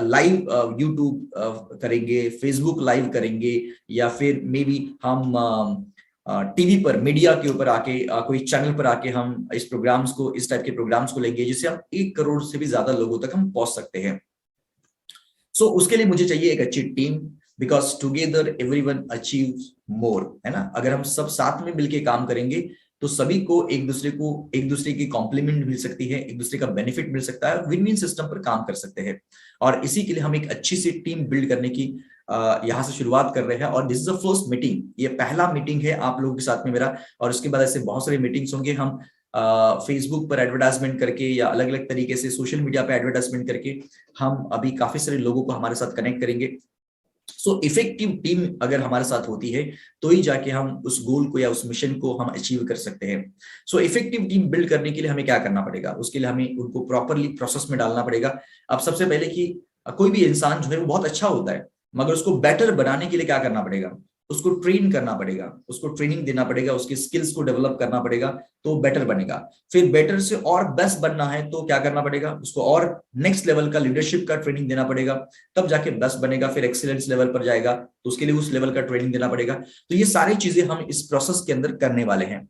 लाइव यूट्यूब करेंगे, फेसबुक लाइव करेंगे, या फिर मे बी हम टीवी पर मीडिया के ऊपर आके कोई चैनल पर आके हम इस प्रोग्राम्स को, इस टाइप के प्रोग्राम्स को लेंगे जिससे हम 1 करोड़ से भी ज्यादा लोगों तक हम पहुंच सकते हैं। सो उसके लिए मुझे चाहिए एक अच्छी team, because together everyone achieves more, है ना। अगर हम सब साथ में मिलके काम करेंगे तो सभी को एक दूसरे की कॉम्प्लीमेंट मिल सकती है, एक दूसरे का बेनिफिट मिल सकता है, विन विन सिस्टम पर काम कर सकते हैं। और इसी के लिए हम एक अच्छी सी टीम बिल्ड करने की यहाँ से शुरुआत कर रहे हैं। और this is the first meeting, ये पहला मीटिंग है आप लोगों के साथ में मेरा। और उसके बाद ऐसे बहुत सारे मीटिंग्स होंगे, हम फेसबुक पर एडवर्टाइजमेंट करके या अलग अलग तरीके से सोशल मीडिया पर एडवर्टाइजमेंट करके हम अभी काफी सारे लोगों को हमारे साथ कनेक्ट करेंगे। सो इफेक्टिव टीम अगर हमारे साथ होती है तो ही जाके हम उस गोल को या उस मिशन को हम अचीव कर सकते हैं। सो इफेक्टिव टीम बिल्ड करने के लिए हमें क्या करना पड़ेगा, उसके लिए हमें उनको प्रॉपरली प्रोसेस में डालना पड़ेगा। अब सबसे पहले कि कोई भी इंसान जो है वो बहुत अच्छा होता है, मगर उसको बेटर बनाने के लिए क्या करना पड़ेगा, उसको ट्रेन करना पड़ेगा, उसको ट्रेनिंग देना पड़ेगा, उसकी स्किल्स को डेवलप करना पड़ेगा तो बेटर बनेगा। फिर बेटर से और बेस्ट बनना है तो क्या करना पड़ेगा, उसको और नेक्स्ट लेवल का लीडरशिप का ट्रेनिंग देना पड़ेगा, तब जाके बेस्ट बनेगा। फिर एक्सीलेंस लेवल पर जाएगा तो उसके लिए उस लेवल का ट्रेनिंग देना पड़ेगा। तो ये सारी चीजें हम इस प्रोसेस के अंदर करने वाले हैं।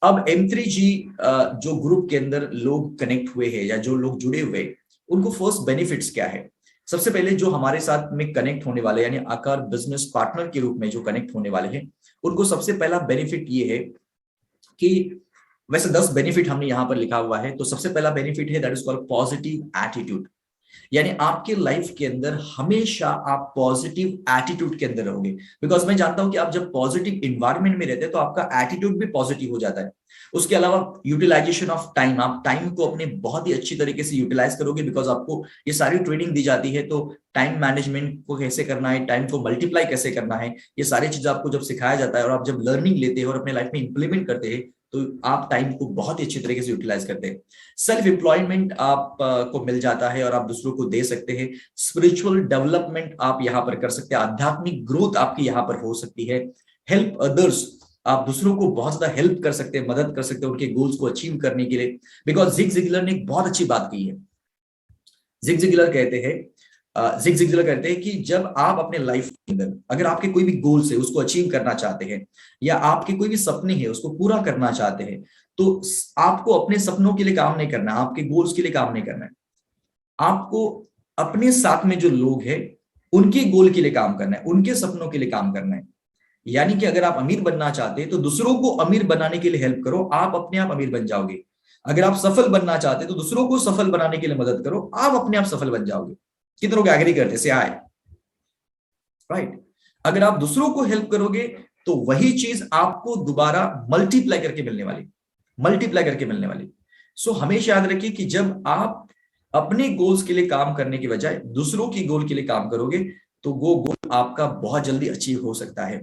अब M3G जो ग्रुप के अंदर लोग कनेक्ट हुए हैं या जो लोग जुड़े हुए, उनको फर्स्ट बेनिफिट्स क्या है। सबसे पहले जो हमारे साथ में कनेक्ट होने वाले यानी आकार बिजनेस पार्टनर के रूप में जो कनेक्ट होने वाले हैं, उनको सबसे पहला बेनिफिट ये है कि वैसे 10 बेनिफिट हमने यहां पर लिखा हुआ है। तो सबसे पहला बेनिफिट है that is called positive attitude, यानी आपके लाइफ के अंदर हमेशा आप पॉजिटिव एटीट्यूड के अंदर रहोगे। बिकॉज मैं जानता हूं कि आप जब पॉजिटिव इन्वायरमेंट में रहते हैं तो आपका एटीट्यूड भी पॉजिटिव हो जाता है। उसके अलावा यूटिलाइजेशन ऑफ टाइम, आप टाइम को अपने बहुत ही अच्छी तरीके से यूटिलाइज करोगे, बिकॉज आपको ये सारी ट्रेनिंग दी जाती है। तो टाइम मैनेजमेंट को कैसे करना है, टाइम को मल्टीप्लाई कैसे करना है, ये सारी चीजें आपको जब सिखाया जाता है और आप जब लर्निंग लेते हैं और अपने लाइफ में इंप्लीमेंट करते हैं तो आप टाइम को बहुत ही अच्छी तरीके से यूटिलाइज करते हैं। सेल्फ एम्प्लॉयमेंट आप को मिल जाता है और आप दूसरों को दे सकते हैं। स्पिरिचुअल डेवलपमेंट आप यहाँ पर कर सकते हैं, आध्यात्मिक ग्रोथ आपकी यहाँ पर हो सकती है। हेल्प अदर्स, आप दूसरों को बहुत ज्यादा हेल्प कर सकते हैं, मदद कर सकते हैं उनके गोल्स को अचीव करने के लिए। बिकॉज जिग जिगलर ने एक बहुत अच्छी बात की है। जिग जिगलर कहते हैं कि जब आप अपने लाइफ के अंदर अगर आपके कोई भी गोल्स है उसको अचीव करना चाहते हैं, या आपके कोई भी सपने हैं उसको पूरा करना चाहते हैं, तो आपको अपने सपनों के लिए काम नहीं करना, आपके गोल्स के लिए काम नहीं करना है। आपको अपने साथ में जो लोग हैं उनके गोल के लिए काम करना है, उनके सपनों के लिए काम करना है। यानी कि अगर आप अमीर बनना चाहते हैं तो दूसरों को अमीर बनाने के लिए हेल्प करो, आप अपने आप अमीर बन जाओगे। अगर आप सफल बनना चाहते हैं तो दूसरों को सफल बनाने के लिए मदद करो, आप अपने आप सफल बन जाओगे। कितने लोग एग्री करते से आए, राइट? अगर आप दूसरों को हेल्प करोगे तो वही चीज आपको दोबारा मल्टीप्लाई करके मिलने वाली। सो हमेशा याद रखिए कि जब आप अपने गोल्स के लिए काम करने की बजाय दूसरों की गोल के लिए काम करोगे तो वो गोल आपका बहुत जल्दी अचीव हो सकता है।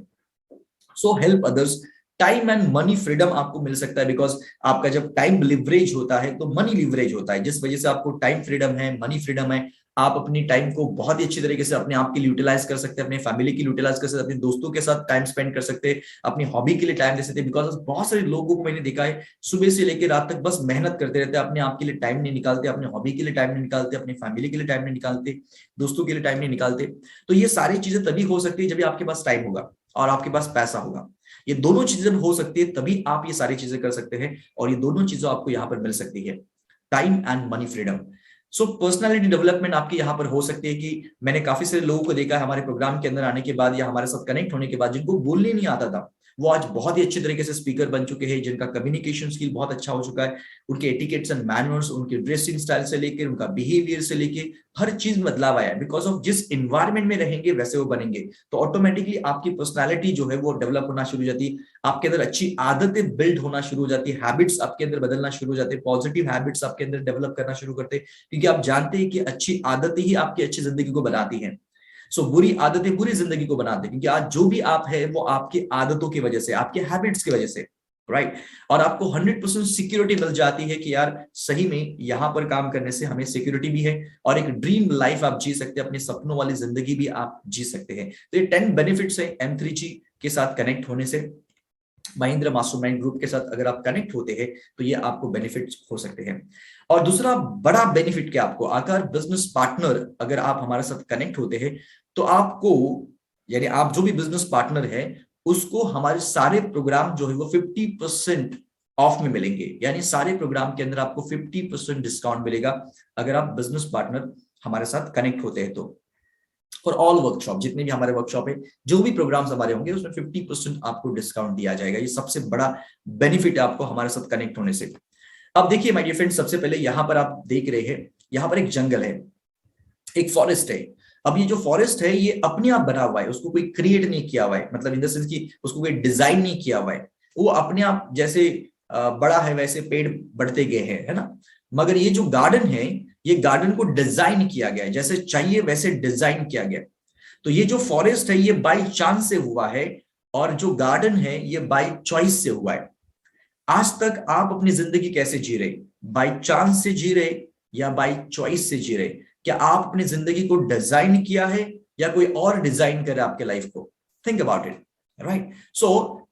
So help others. Time and money freedom आपको मिल सकता है, बिकॉज आपका जब टाइम लिवरेज होता है तो मनी लिवरेज होता है, जिस वजह से आपको टाइम फ्रीडम है, मनी फ्रीडम है। आप अपनी टाइम को बहुत ही अच्छी तरीके से अपने आप के लिए यूटिलाइज कर सकते हैं, अपने फैमिली के लिए यूटिलाइज कर सकते हैं, अपने दोस्तों के साथ टाइम स्पेंड कर सकते हैं, अपनी हॉबी के लिए टाइम दे सकते हैं। बिकॉज बहुत सारे लोगों को मैंने देखा है सुबह से लेकर रात तक बस मेहनत करते रहते हैं, अपने आप के लिए टाइम नहीं निकालते, अपने हॉबी के लिए टाइम नहीं निकालते, अपनी फैमिली के लिए टाइम नहीं निकालते, दोस्तों के लिए टाइम नहीं निकालते। तो ये सारी चीजें तभी हो सकती है जब आपके पास टाइम होगा और आपके पास पैसा होगा। ये दोनों चीजें जब हो सकती है तभी आप ये सारी चीजें कर सकते हैं, और ये दोनों चीजें आपको यहाँ पर मिल सकती है, time and money freedom. So personality development आपकी यहाँ पर हो सकती है कि मैंने काफी सारे लोगों को देखा है हमारे प्रोग्राम के अंदर आने के बाद या हमारे साथ कनेक्ट होने के बाद, जिनको बोलने नहीं आता था वो आज बहुत ही अच्छे तरीके से स्पीकर बन चुके हैं, जिनका कम्युनिकेशन स्किल बहुत अच्छा हो चुका है। उनके एटिकेट्स एंड मैनर्स, उनके ड्रेसिंग स्टाइल से लेकर उनका बिहेवियर से लेकर हर चीज में बदलाव आया है। बिकॉज ऑफ जिस इन्वायरमेंट में रहेंगे वैसे वो बनेंगे, तो ऑटोमेटिकली आपकी पर्सनैलिटी जो है वो डेवलप होना शुरू हो जाती है, आपके अंदर अच्छी आदतें बिल्ड होना शुरू हो जाती है, हैबिट्स आपके अंदर बदलना शुरू हो जाते हैं, पॉजिटिव हैबिट्स आपके अंदर डेवलप करना शुरू करते हैं, क्योंकि आप जानते हैं कि अच्छी आदतें ही आपकी अच्छी जिंदगी को बनाती हैं। सो बुरी आदतें बुरी जिंदगी को बनाते हैं, क्योंकि आज जो भी आप है वो आपकी आदतों की वजह से, आपके हैबिट्स की वजह से, राइट? और आपको 100% सिक्योरिटी मिल जाती है कि यार सही में यहाँ पर काम करने से हमें सिक्योरिटी भी है और एक ड्रीम लाइफ आप जी सकते हैं, अपने सपनों वाली जिंदगी भी आप जी सकते हैं। तो ये 10 बेनिफिट्स है M3G के साथ कनेक्ट होने से। महिंद्रा मास्टरमाइंड ग्रुप के साथ अगर आप कनेक्ट होते हैं तो ये आपको बेनिफिट हो सकते हैं। और दूसरा बड़ा बेनिफिट क्या आपको, आकार बिजनेस पार्टनर अगर आप हमारे साथ कनेक्ट होते हैं तो आपको, यानी आप जो भी बिजनेस पार्टनर है उसको हमारे सारे प्रोग्राम जो है वो 50% ऑफ में मिलेंगे। यानी सारे प्रोग्राम के अंदर आपको 50% डिस्काउंट मिलेगा अगर आप बिजनेस पार्टनर हमारे साथ कनेक्ट होते हैं तो। फॉर ऑल वर्कशॉप, जितने भी हमारे वर्कशॉप है, जो भी प्रोग्राम्स हमारे होंगे उसमें 50% आपको डिस्काउंट दिया जाएगा। ये सबसे बड़ा बेनिफिट है आपको हमारे साथ कनेक्ट होने से। अब देखिए माय डियर फ्रेंड्स, सबसे पहले यहाँ पर आप देख रहे हैं, यहाँ पर एक जंगल है, एक फॉरेस्ट है। अब ये जो फॉरेस्ट है ये अपने आप बना हुआ है, उसको कोई क्रिएट नहीं किया हुआ है, मतलब इन द सेंस कि उसको कोई डिजाइन नहीं किया हुआ है, वो अपने आप जैसे बड़ा है वैसे पेड़ बढ़ते गए हैं, है ना। मगर ये जो गार्डन है ये गार्डन को डिजाइन किया गया है, जैसे चाहिए वैसे डिजाइन किया गया। तो ये जो फॉरेस्ट है ये बाय चांस से हुआ है, और जो गार्डन है ये बाय चॉइस से हुआ है। आज तक आप अपनी जिंदगी कैसे जी रहे, बाय चांस से जी रहे या बाय चॉइस से जी रहे? क्या आप अपनी जिंदगी को डिजाइन किया है या कोई और डिजाइन करे आपके लाइफ को? Think about it, right? So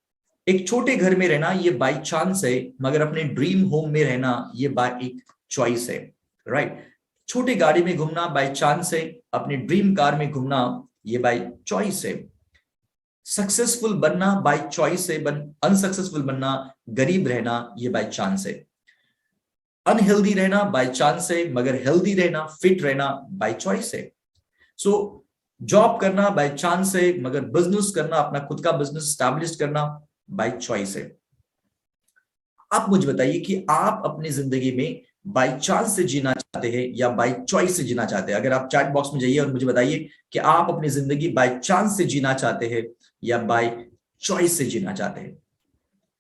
एक छोटे घर में रहना ये बाय चांस है, मगर अपने ड्रीम होम में रहना ये बाय एक चॉइस है, राइट? छोटी गाड़ी में घूमना बाय चांस है, अपने ड्रीम कार में घूमना ये बाय चॉइस है। सक्सेसफुल बनना बाय चॉइस है, अनसक्सेसफुल बनना, गरीब रहना ये बाय चांस है। अनहेल्दी रहना बाय चांस है, मगर हेल्दी रहना, फिट रहना बाय चॉइस है। सो जॉब करना बाय चांस है, मगर बिजनेस करना, अपना खुद का बिजनेस स्टैब्लिश करना बाय चॉइस है। आप मुझे बताइए कि आप अपनी जिंदगी में बाय चांस से जीना चाहते हैं या बाय चॉइस से जीना चाहते हैं? अगर आप चैट बॉक्स में जाइए और मुझे बताइए कि आप अपनी जिंदगी बाय चांस से जीना चाहते हैं या बाय चॉइस से जीना चाहते हैं।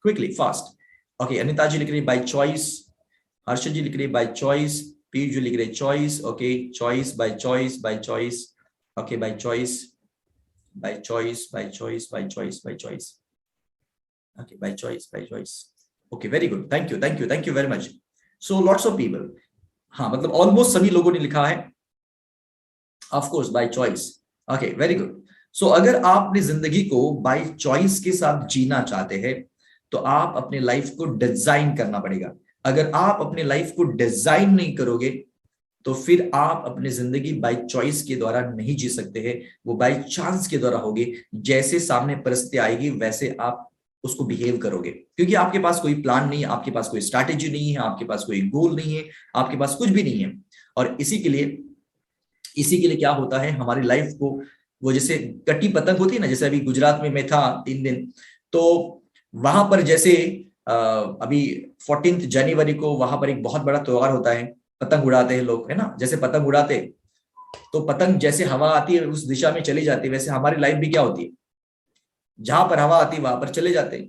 Quickly, fast. ओके, अनिता जी लिख रही बाय चॉइस, हर्षद जी लिख रही बाय चॉइस, पीयूष जी लिख रहे choice. Okay, choice, by choice, by choice. Okay, by choice, by choice, by choice, by choice, by choice. Okay, by choice, by choice. Okay, very good, thank you, thank you, thank you very much. So lots of people, हाँ मतलब ऑलमोस्ट सभी लोगों ने लिखा है of course by choice. Okay, very good. So अगर आप अपनी जिंदगी को बाय चॉइस के साथ जीना चाहते हैं तो आप अपने लाइफ को डिजाइन करना पड़ेगा। अगर आप अपने लाइफ को डिजाइन नहीं करोगे तो फिर आप अपनी जिंदगी बाय चॉइस के द्वारा नहीं जी सकते हैं, वो बाय चांस के द्वारा होगी। जैसे सामने परिस्थिति आएगी वैसे आप उसको बिहेव करोगे, क्योंकि आपके पास कोई प्लान नहीं है, आपके पास कोई स्ट्रैटेजी नहीं है, आपके पास कोई गोल नहीं है, आपके पास कुछ भी नहीं है। और इसी के लिए क्या होता है, हमारी लाइफ को वो जैसे कटी पतंग होती है ना, जैसे अभी गुजरात में मैं था 3 दिन, तो वहां पर जैसे अभी 14 जनवरी को वहां पर एक बहुत बड़ा त्योहार होता है, पतंग उड़ाते हैं लोग, है ना। जैसे पतंग उड़ाते तो पतंग जैसे हवा आती है उस दिशा में चली जाती है, वैसे हमारी लाइफ भी क्या होती है, जहां पर हवा आती है वहां पर चले जाते हैं।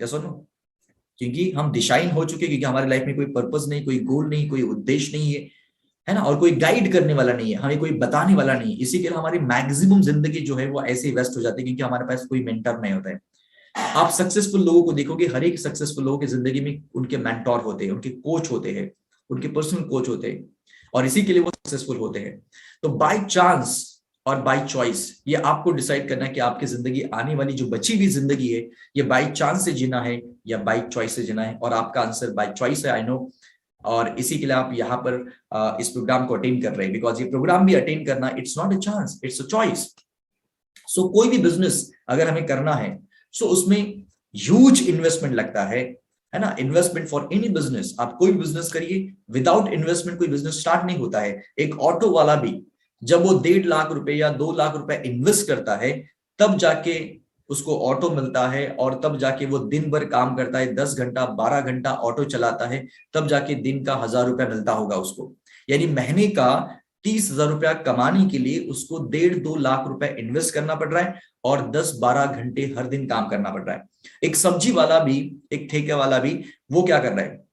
क्या सुनो, क्योंकि हम दिशाहीन हो चुके हैं, क्योंकि हमारी लाइफ में कोई पर्पस नहीं, कोई गोल नहीं, कोई उद्देश्य नहीं है ना, और कोई गाइड करने वाला नहीं है, हमें कोई बताने वाला नहीं है। इसी के लिए हमारी मैक्सिमम जिंदगी जो है वो ऐसे ही वेस्ट हो जाती है, क्योंकि हमारे पास कोई मेंटर नहीं होता है। आप सक्सेसफुल लोगों को देखोगे, हर एक सक्सेसफुल लोगों की जिंदगी में उनके मेंटोर होते हैं, उनके कोच होते हैं, उनके पर्सनल कोच होते हैं, और इसी के लिए वो सक्सेसफुल होते हैं। तो बाय चांस और बाय चॉइस ये आपको डिसाइड करना है कि आपकी जिंदगी आने वाली जो बची हुई जिंदगी है ये बाय चांस से जीना है या बाय चॉइस से जीना है। और आपका आंसर बाय चॉइस है, आई नो। और इसी के लिए आप यहाँ पर इस प्रोग्राम को अटेंड कर रहे हैं, बिकॉज ये प्रोग्राम भी अटेंड करना it's not a chance, it's a choice. So कोई भी बिजनेस अगर हमें करना है सो उसमें ह्यूज इन्वेस्टमेंट लगता है ना। इन्वेस्टमेंट फॉर एनी बिजनेस, आप कोई बिजनेस करिए, विदाउट इन्वेस्टमेंट कोई बिजनेस स्टार्ट नहीं होता है। एक ऑटो वाला भी जब वो 1.5 लाख रुपए या 2 लाख रुपए इन्वेस्ट करता है तब जाके उसको ऑटो मिलता है, और तब जाके वो दिन भर काम करता है, 10 घंटा 12 घंटा ऑटो चलाता है, तब जाके दिन का 1,000 रुपया मिलता होगा उसको। यानी महीने का 30,000 रुपया कमाने के लिए उसको 1.5-2 लाख रुपए इन्वेस्ट करना पड़ रहा है, और 10-12 घंटे हर दिन काम करना पड़ रहा है। एक सब्जी वाला भी, एक ठेके वाला भी, वो क्या कर रहा है,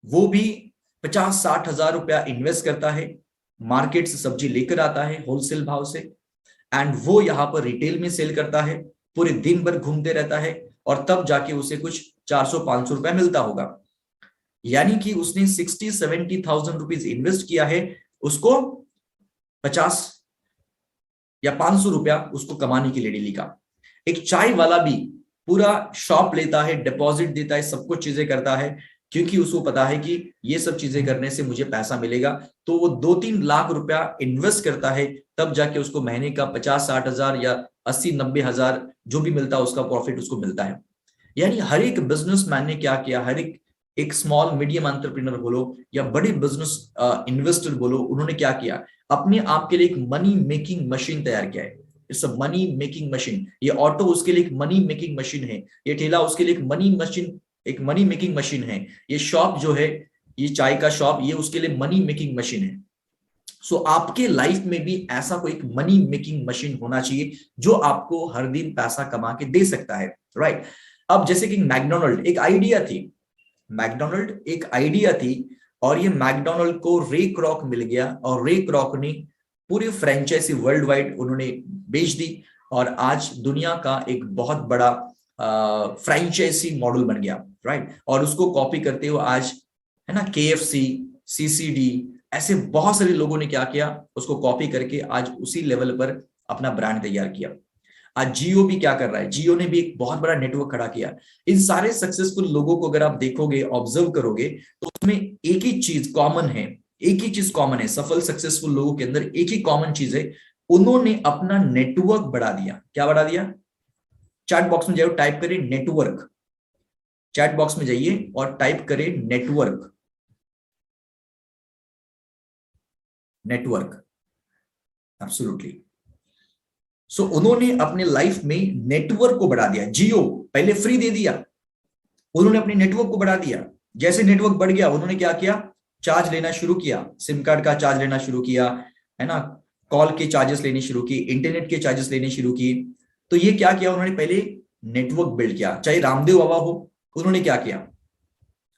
वो भी 50-60 हजार रुपया इन्वेस्ट करता है, मार्केट से सब्जी लेकर आता है होलसेल भाव से, एंड वो यहाँ पर रिटेल में सेल करता है, पूरे दिन भर घूमते रहता है, और तब जाके उसे कुछ 400-500 रुपया मिलता होगा। यानी कि उसने 60-70,000 रुपीज इन्वेस्ट किया है, उसको 50 या 500 रुपया उसको कमाने के लिए डेली का। एक चाय वाला भी पूरा शॉप लेता है, डिपॉजिट देता है, सब कुछ चीजें करता है, क्योंकि उसको पता है कि ये सब चीजें करने से मुझे पैसा मिलेगा। तो वो 2-3 लाख रुपया इन्वेस्ट करता है, तब जाके उसको महीने का 50-60 हजार या 80-90 हजार जो भी मिलता है उसका प्रॉफिट उसको मिलता है। यानी हर एक बिजनेसमैन ने क्या किया, हर एक स्मॉल मीडियम एंटरप्रेन्योर बोलो या बड़े बिजनेस इन्वेस्टर बोलो, उन्होंने क्या किया, अपने आप के लिए एक मनी मेकिंग मशीन तैयार किया है। It's a money making machine. ये ऑटो उसके लिए एक मनी मेकिंग मशीन है, ये ठेला उसके लिए एक मनी मेकिंग मशीन है, ये शॉप जो है, ये चाय का शॉप, ये उसके लिए मनी मेकिंग मशीन है। सो आपके लाइफ में भी ऐसा कोई एक मनी मेकिंग मशीन होना चाहिए जो आपको हर दिन पैसा कमा के दे सकता है, राइट। अब जैसे कि मैकडोनल्ड एक आइडिया थी, और ये मैकडोनल्ड को रे क्रॉक मिल गया, और रे क्रॉक ने पूरी फ्रेंचाइजी वर्ल्ड वाइड उन्होंने बेच दी, और आज दुनिया का एक बहुत बड़ा फ्रेंचाइजी मॉडल बन गया, राइट। और उसको कॉपी करते हुए आज, है ना, KFC, CCD, ऐसे बहुत सारे लोगों ने क्या किया, उसको कॉपी करके आज उसी लेवल पर अपना ब्रांड तैयार किया। आज जियो भी क्या कर रहा है, जियो ने भी एक बहुत बड़ा नेटवर्क खड़ा किया। इन सारे सक्सेसफुल लोगों को अगर आप देखोगे, ऑब्जर्व करोगे, तो उसमें एक ही चीज कॉमन है, सफल सक्सेसफुल लोगों के अंदर एक ही कॉमन चीज है, उन्होंने अपना नेटवर्क बढ़ा दिया। क्या बढ़ा दिया? चैट बॉक्स में जाइए, टाइप करें नेटवर्क, चैट बॉक्स में जाइए और टाइप करें नेटवर्क, एब्सोल्युटली। सो उन्होंने अपने लाइफ में नेटवर्क को बढ़ा दिया। जियो पहले फ्री दे दिया, उन्होंने अपने नेटवर्क को बढ़ा दिया। जैसे नेटवर्क बढ़ गया, उन्होंने क्या किया, चार्ज लेना शुरू किया, सिम कार्ड का चार्ज लेना शुरू किया, है ना, कॉल के चार्जेस लेने शुरू किए, इंटरनेट के चार्जेस लेने शुरू किए। तो ये क्या किया, उन्होंने पहले नेटवर्क बिल्ड किया। चाहे रामदेव बाबा हो, उन्होंने क्या किया,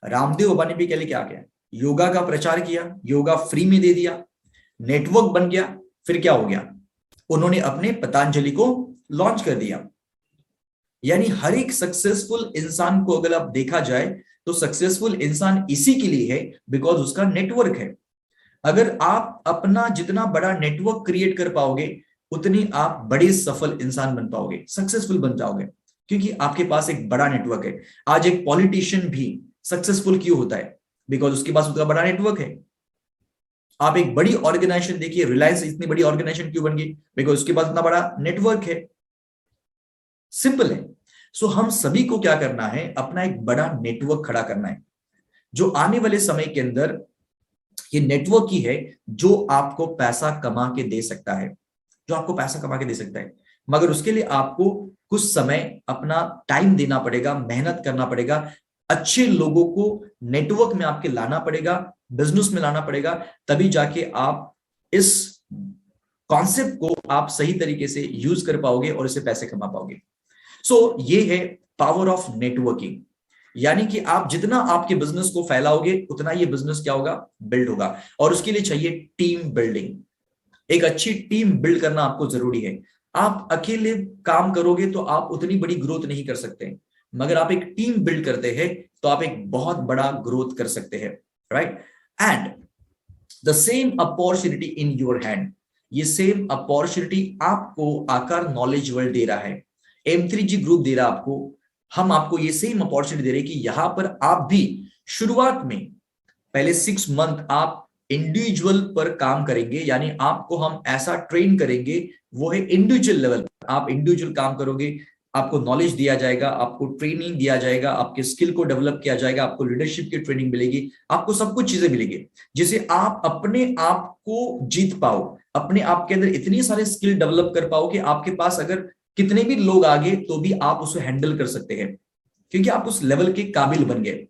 रामदेव बाबा ने भी क्या किया, योगा का प्रचार किया, योगा फ्री में दे दिया, नेटवर्क बन गया। फिर क्या हो गया, उन्होंने अपने पतंजलि को लॉन्च कर दिया। यानी हर एक सक्सेसफुल इंसान को अगर आप देखा जाए तो सक्सेसफुल इंसान इसी के लिए है बिकॉज उसका नेटवर्क है। अगर आप अपना जितना बड़ा नेटवर्क क्रिएट कर पाओगे उतनी आप बड़े सफल इंसान बन पाओगे, सक्सेसफुल बन जाओगे, क्योंकि आपके पास एक बड़ा नेटवर्क है। आज एक पॉलिटिशियन भी सक्सेसफुल क्यों होता है? बिकॉज उसके पास उसका बड़ा नेटवर्क है। आप एक बड़ी ऑर्गेनाइजेशन देखिए, रिलायंस इतनी बड़ी ऑर्गेनाइजेशन क्यों बन गई? बिकॉज उसके पास इतना बड़ा नेटवर्क है। सिंपल है। सो हम सभी को क्या करना है, अपना एक बड़ा नेटवर्क खड़ा करना है, जो आने वाले समय के अंदर ये नेटवर्क ही है जो आपको पैसा कमा के दे सकता है, जो आपको पैसा कमा के दे सकता है। मगर उसके लिए आपको कुछ समय अपना टाइम देना पड़ेगा, मेहनत करना पड़ेगा, अच्छे लोगों को नेटवर्क में आपके लाना पड़ेगा, बिजनेस में लाना पड़ेगा, तभी जाके आप इस कॉन्सेप्ट को आप सही तरीके से यूज कर पाओगे और इससे पैसे कमा पाओगे। सो ये है पावर ऑफ नेटवर्किंग। यानी कि आप जितना आपके बिजनेस को फैलाओगे उतना ये बिजनेस क्या होगा, बिल्ड होगा। और उसके लिए चाहिए टीम बिल्डिंग। एक अच्छी टीम बिल्ड करना आपको जरूरी है। आप अकेले काम करोगे तो आप उतनी बड़ी ग्रोथ नहीं कर सकते, मगर आप एक टीम बिल्ड करते हैं तो आप एक बहुत बड़ा ग्रोथ कर सकते हैं, right? And the same opportunity in your hand, ये सेम अपॉर्चुनिटी आपको आकार नॉलेज वर्ल्ड दे रहा है, M3G ग्रुप दे रहा है आपको। हम आपको ये सेम अपॉर्चुनिटी दे रहे हैं कि यहां पर आप भी शुरुआत में पहले 6 मंथ आप इंडिविजुअल पर काम करेंगे, यानी आपको हम ऐसा ट्रेन करेंगे, वो है इंडिविजुअल लेवल। आप इंडिविजुअल काम करोगे, आपको नॉलेज दिया जाएगा, आपको ट्रेनिंग दिया जाएगा, आपके स्किल को डेवलप किया जाएगा, आपको लीडरशिप की ट्रेनिंग मिलेगी, आपको सब कुछ चीजें मिलेगी जिसे आप अपने आप को जीत पाओ, अपने आप के अंदर इतनी सारे स्किल डेवलप कर पाओ कि आपके पास अगर कितने भी लोग आ गए तो भी आप उसे हैंडल कर सकते हैं, क्योंकि आप उस लेवल के काबिल बन गए,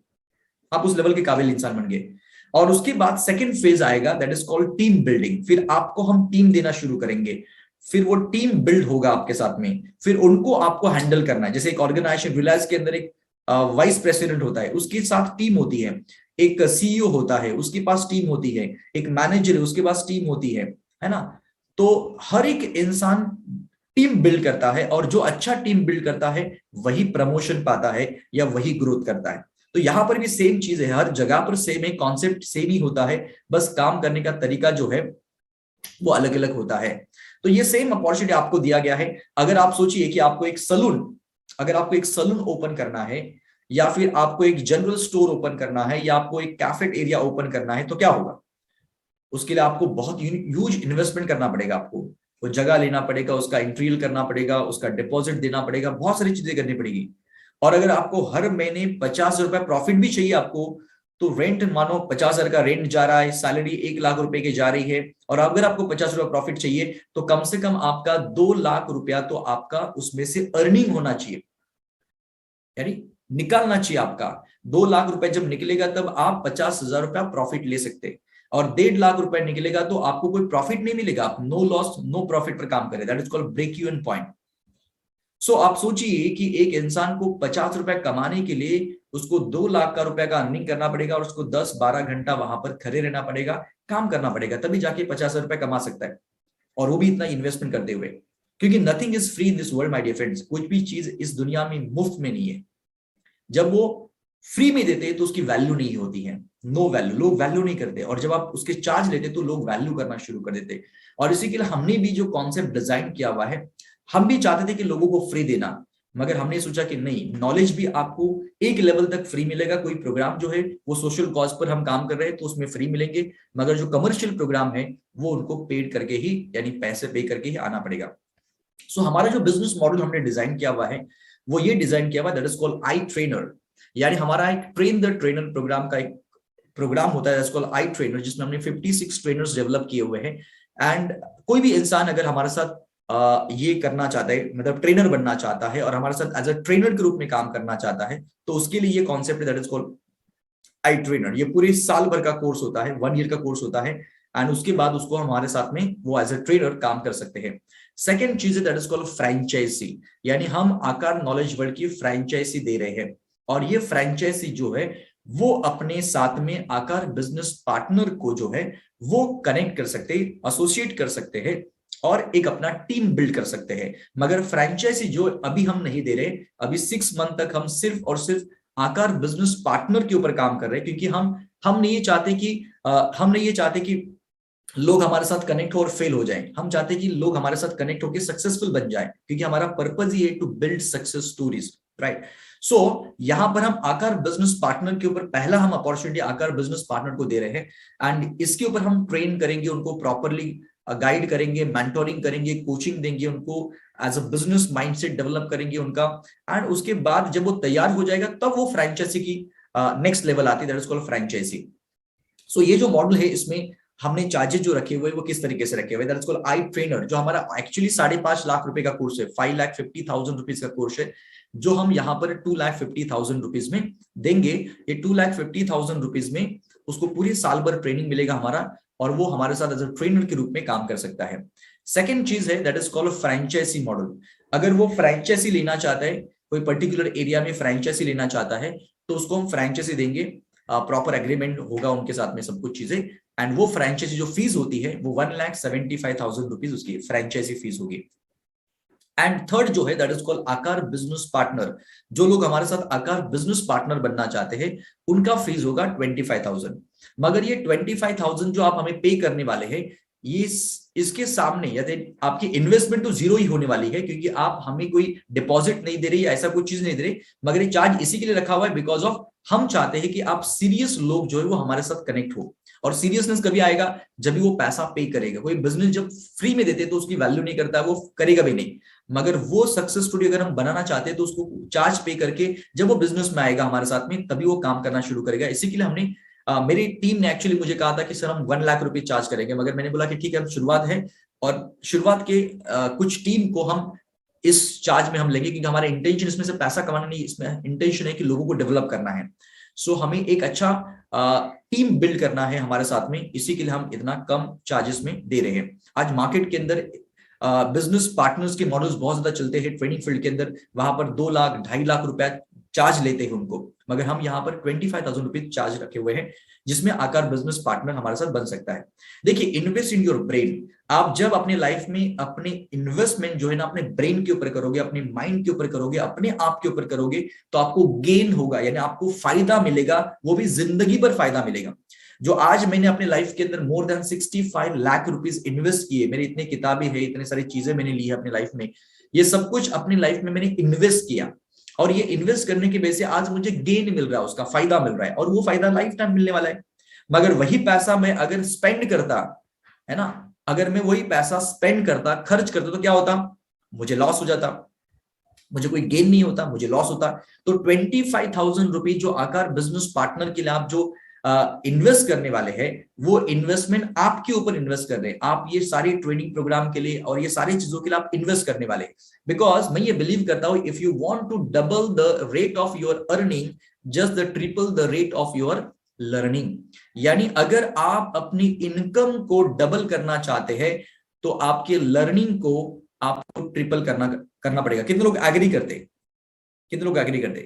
आप उस लेवल के काबिल इंसान बन गए। और उसके बाद सेकंड फेज आएगा, that is called team building. फिर आपको हम टीम देना शुरू करेंगे, फिर वो टीम बिल्ड होगा आपके साथ में, फिर उनको आपको हैंडल करना है। जैसे एक ऑर्गेनाइजेशन, रिलायंस के अंदर एक वाइस प्रेसिडेंट होता है, उसके साथ टीम होती है, एक CEO होता है, उसके पास टीम होती है, एक मैनेजर है, उसके पास टीम होती है ना? तो हर एक इंसान टीम बिल्ड करता है, और जो अच्छा टीम बिल्ड करता है वही प्रमोशन पाता है या वही ग्रोथ करता है। तो यहां पर भी सेम चीज है, हर जगह पर सेम है, कॉन्सेप्ट सेम ही होता है, बस काम करने का तरीका जो है वो अलग अलग होता है। तो ये सेम अपॉर्चुनिटी आपको दिया गया है। अगर आप सोचिए कि आपको एक सलून, अगर आपको एक सलून ओपन करना है, या फिर आपको एक जनरल स्टोर ओपन करना है, या आपको एक कैफे एरिया ओपन करना है, तो क्या होगा? उसके लिए आपको बहुत ह्यूज इन्वेस्टमेंट करना पड़ेगा, आपको वो जगह लेना पड़ेगा, उसका इंटीरियर करना पड़ेगा, उसका डिपॉजिट देना पड़ेगा, बहुत सारी चीजें करनी पड़ेगी। और अगर आपको हर महीने 50 रुपए प्रॉफिट भी चाहिए आपको, तो रेंट मानो 50,000 का रेंट जा रहा है, सैलरी 1 लाख रुपए की जा रही है, और अगर आपको 50 रुपए प्रॉफिट चाहिए तो कम से कम आपका 2 लाख रुपया तो आपका उसमें से अर्निंग होना चाहिए, यानी निकालना चाहिए आपका। 2 लाख रुपए जब निकलेगा तब आप 50,000 रुपया प्रॉफिट ले सकते हैं, और 1.5 लाख रुपए निकलेगा तो आपको कोई प्रॉफिट नहीं मिलेगा, आप नो लॉस नो प्रॉफिट पर काम करें, that is called break even point. So आप सोचिए कि एक इंसान को 50 रुपए कमाने के लिए उसको 2 लाख का रुपया का अर्निंग करना पड़ेगा, और उसको 10-12 घंटा वहां पर खड़े रहना पड़ेगा, काम करना पड़ेगा, तभी जाके 50 रुपए कमा सकता है, और वो भी इतना इन्वेस्टमेंट करते हुए। क्योंकि nothing is free in this world my dear friends, कुछ भी चीज इस दुनिया में मुफ्त में नहीं है। जब वो फ्री में देते हैं तो उसकी वैल्यू नहीं होती है, नो वैल्यू, लोग वैल्यू नहीं करते, और जब आप उसके चार्ज लेते तो लोग वैल्यू करना शुरू कर देते। और इसी के लिए हमने भी जो कॉन्सेप्ट डिजाइन किया हुआ है, हम भी चाहते थे कि लोगों को फ्री देना, मगर हमने सोचा कि नहीं, नॉलेज भी आपको एक लेवल तक फ्री मिलेगा। कोई प्रोग्राम जो है वो सोशल कॉज पर हम काम कर रहे हैं तो उसमें फ्री मिलेंगे, मगर जो कमर्शियल प्रोग्राम है वो उनको पेड करके ही, यानी पैसे पे करके ही आना पड़ेगा। सो हमारा जो बिजनेस मॉडल हमने डिजाइन किया हुआ है वो ये डिजाइन किया हुआ, that is called I trainer. यानी हमारा एक ट्रेन द ट्रेनर प्रोग्राम का एक प्रोग्राम होता है, that is called I trainer, जिसमें हमने 56 ट्रेनर्स डेवलप किए हुए हैं। एंड कोई भी इंसान अगर हमारे साथ ये करना चाहता है, मतलब ट्रेनर बनना चाहता है और हमारे साथ एज अ ट्रेनर के रूप में काम करना चाहता है, तो उसके लिए ये कॉन्सेप्ट है, that is called I trainer. ये पूरे साल भर का कोर्स होता है, 1 ईयर का कोर्स होता है, एंड उसके बाद उसको हमारे साथ में वो एज अ ट्रेनर काम कर सकते हैं। सेकेंड चीज है दैट इज कॉल्ड फ्रेंचाइजी, यानी हम आकार नॉलेज वर्ल्ड की फ्रेंचाइजी दे रहे हैं, और ये फ्रेंचाइजी जो है वो अपने साथ में आकार बिजनेस पार्टनर को जो है वो कनेक्ट कर सकते हैं, एसोसिएट कर सकते हैं, और एक अपना टीम बिल्ड कर सकते हैं। मगर फ्रेंचाइजी जो अभी हम नहीं दे रहे, अभी 6 मंथ तक हम सिर्फ और सिर्फ आकार बिजनेस पार्टनर के ऊपर काम कर रहे हैं, क्योंकि हम नहीं ये चाहते कि हम नहीं ये चाहते कि लोग हमारे साथ कनेक्ट हो और फेल हो जाएं। हम चाहते हैं कि लोग हमारे साथ कनेक्ट होकर सक्सेसफुल बन जाएं, क्योंकि हमारा पर्पज ही है to build success stories, right. So यहां पर हम आकार बिजनेस पार्टनर के ऊपर पहला हम अपॉर्चुनिटी आकार बिजनेस पार्टनर को दे रहे हैं, एंड इसके ऊपर हम ट्रेन करेंगे उनको, प्रॉपरली गाइड करेंगे, मेंटोरिंग करेंगे, कोचिंग देंगे उनको, as a business mindset develop करेंगे उनका। एंड उसके बाद जब वो तैयार हो जाएगा तब वो फ्रेंचाइजी की नेक्स्ट लेवल आती है, दैट इज कॉल्ड फ्रेंचाइजी। सो ये जो मॉडल है, इसमें हमने चार्जेस जो रखे हुए वो किस तरीके से रखे हुए, that is called I trainer, जो हमारा एक्चुअली 5.5 लाख रुपए का कोर्स है, 5,50,000 रुपीज का कोर्स है, जो हम यहाँ पर 2,50,000 रुपीज में देंगे। ये 2,50,000 रुपीज में उसको पूरी साल भर ट्रेनिंग मिलेगा हमारा, और वो हमारे साथ एज अ ट्रेनर के रूप में काम कर सकता है। सेकेंड चीज है that is called franchisee model. अगर वो फ्रेंचाइजी लेना चाहता है, कोई पर्टिकुलर एरिया में फ्रेंचाइजी लेना चाहता है, तो उसको हम फ्रेंचाइजी देंगे, प्रॉपर एग्रीमेंट होगा उनके साथ में, सब कुछ चीजें, एंड वो फ्रेंचाइजी जो फीस होती है वो 1,75,000 रुपीज उसकी फ्रेंचाइजी फीस होगी। एंड थर्ड जो है दैट इज कॉल्ड आकार बिजनेस पार्टनर। जो लोग हमारे साथ आकार बिजनेस पार्टनर बनना चाहते हैं, उनका फीस होगा 25,000। मगर ये 25,000 जो आप हमें पे करने वाले हैं, ये इसके सामने यदि आपकी इन्वेस्टमेंट तो जीरो ही होने वाली है, क्योंकि आप हमें कोई डिपॉजिट नहीं दे रही, ऐसा कोई चीज नहीं दे रही। मगर ये चार्ज इसी के लिए रखा हुआ है बिकॉज ऑफ हम चाहते हैं कि आप सीरियस लोग जो है वो हमारे साथ कनेक्ट हो। और सीरियसनेस कभी आएगा जब भी वो पैसा पे करेगा। कोई बिजनेस जब फ्री में देते तो उसकी वैल्यू नहीं करता, वो करेगा भी नहीं। मगर वो सक्सेस स्टोरी अगर हम बनाना चाहते हैं तो उसको चार्ज पे करके जब वो बिजनेस में आएगा हमारे साथ में, तभी वो काम करना शुरू करेगा। इसी के लिए हमने मेरी टीम ने एक्चुअली मुझे कहा था कि सर हम 1 लाख रुपए चार्ज करेंगे, मगर मैंने बोला कि ठीक है, हम शुरुआत है, और शुरुआत के कुछ टीम को हम इस चार्ज में हम लेंगे, क्योंकि हमारा इंटेंशन इसमें से पैसा कमाना नहीं, इसमें इंटेंशन है कि लोगों को डेवलप करना है। सो हमें एक अच्छा टीम बिल्ड करना है हमारे साथ में, इसी के लिए हम इतना कम चार्जेस में दे रहे हैं। आज मार्केट के अंदर बिजनेस पार्टनर्स के मॉडल्स बहुत ज्यादा चलते हैं ट्रेनिंग फील्ड के अंदर, वहां पर 2 लाख 2.5 लाख रुपया चार्ज लेते हैं उनको, मगर हम यहाँ पर 25,000 रुपीज चार्ज रखे हुए हैं, जिसमें आकार बिजनेस पार्टनर हमारे साथ बन सकता है। देखिए, इन्वेस्ट इन योर ब्रेन। आप जब अपने लाइफ में अपने इन्वेस्टमेंट जो है ना अपने ब्रेन के ऊपर करोगे, अपने माइंड के ऊपर करोगे, अपने आप के ऊपर करोगे, तो आपको गेन होगा, यानी आपको फायदा मिलेगा, वो भी जिंदगी भर फायदा मिलेगा। जो आज मैंने अपने लाइफ के अंदर more than 65 lakh rupees invest किए, मेरी इतनी किताबें हैं, इतनी सारी चीजें मैंने ली है अपनी लाइफ में, ये सब कुछ अपनी लाइफ में मैंने इन्वेस्ट किया, और ये इन्वेस्ट करने की वजह से आज मुझे गेन मिल रहा है, उसका फायदा मिल रहा है, और वो फायदा लाइफ टाइम मिलने वाला है। मगर वही पैसा मैं अगर स्पेंड करता, है ना, अगर मैं वही पैसा स्पेंड करता, खर्च करता, तो क्या होता, मुझे लॉस हो जाता, मुझे कोई गेन नहीं होता, मुझे लॉस होता। तो 25,000 रुपीज जो आकार बिजनेस पार्टनर के लिए आप जो इन्वेस्ट करने वाले हैं, वो इन्वेस्टमेंट आपके ऊपर इन्वेस्ट कर रहे हैं। आप ये सारी ट्रेनिंग प्रोग्राम के लिए और ये सारी चीजों के लिए आप इन्वेस्ट करने वाले हैं। बिकॉज मैं ये बिलीव करता हूं, if you want to double the rate of your earning, just the triple the rate of your learning. यानी अगर आप अपनी इनकम को डबल करना चाहते हैं, तो आपके लर्निंग को आपको ट्रिपल करना पड़ेगा। कितने लोग एग्री करते, कितने लोग एग्री करते?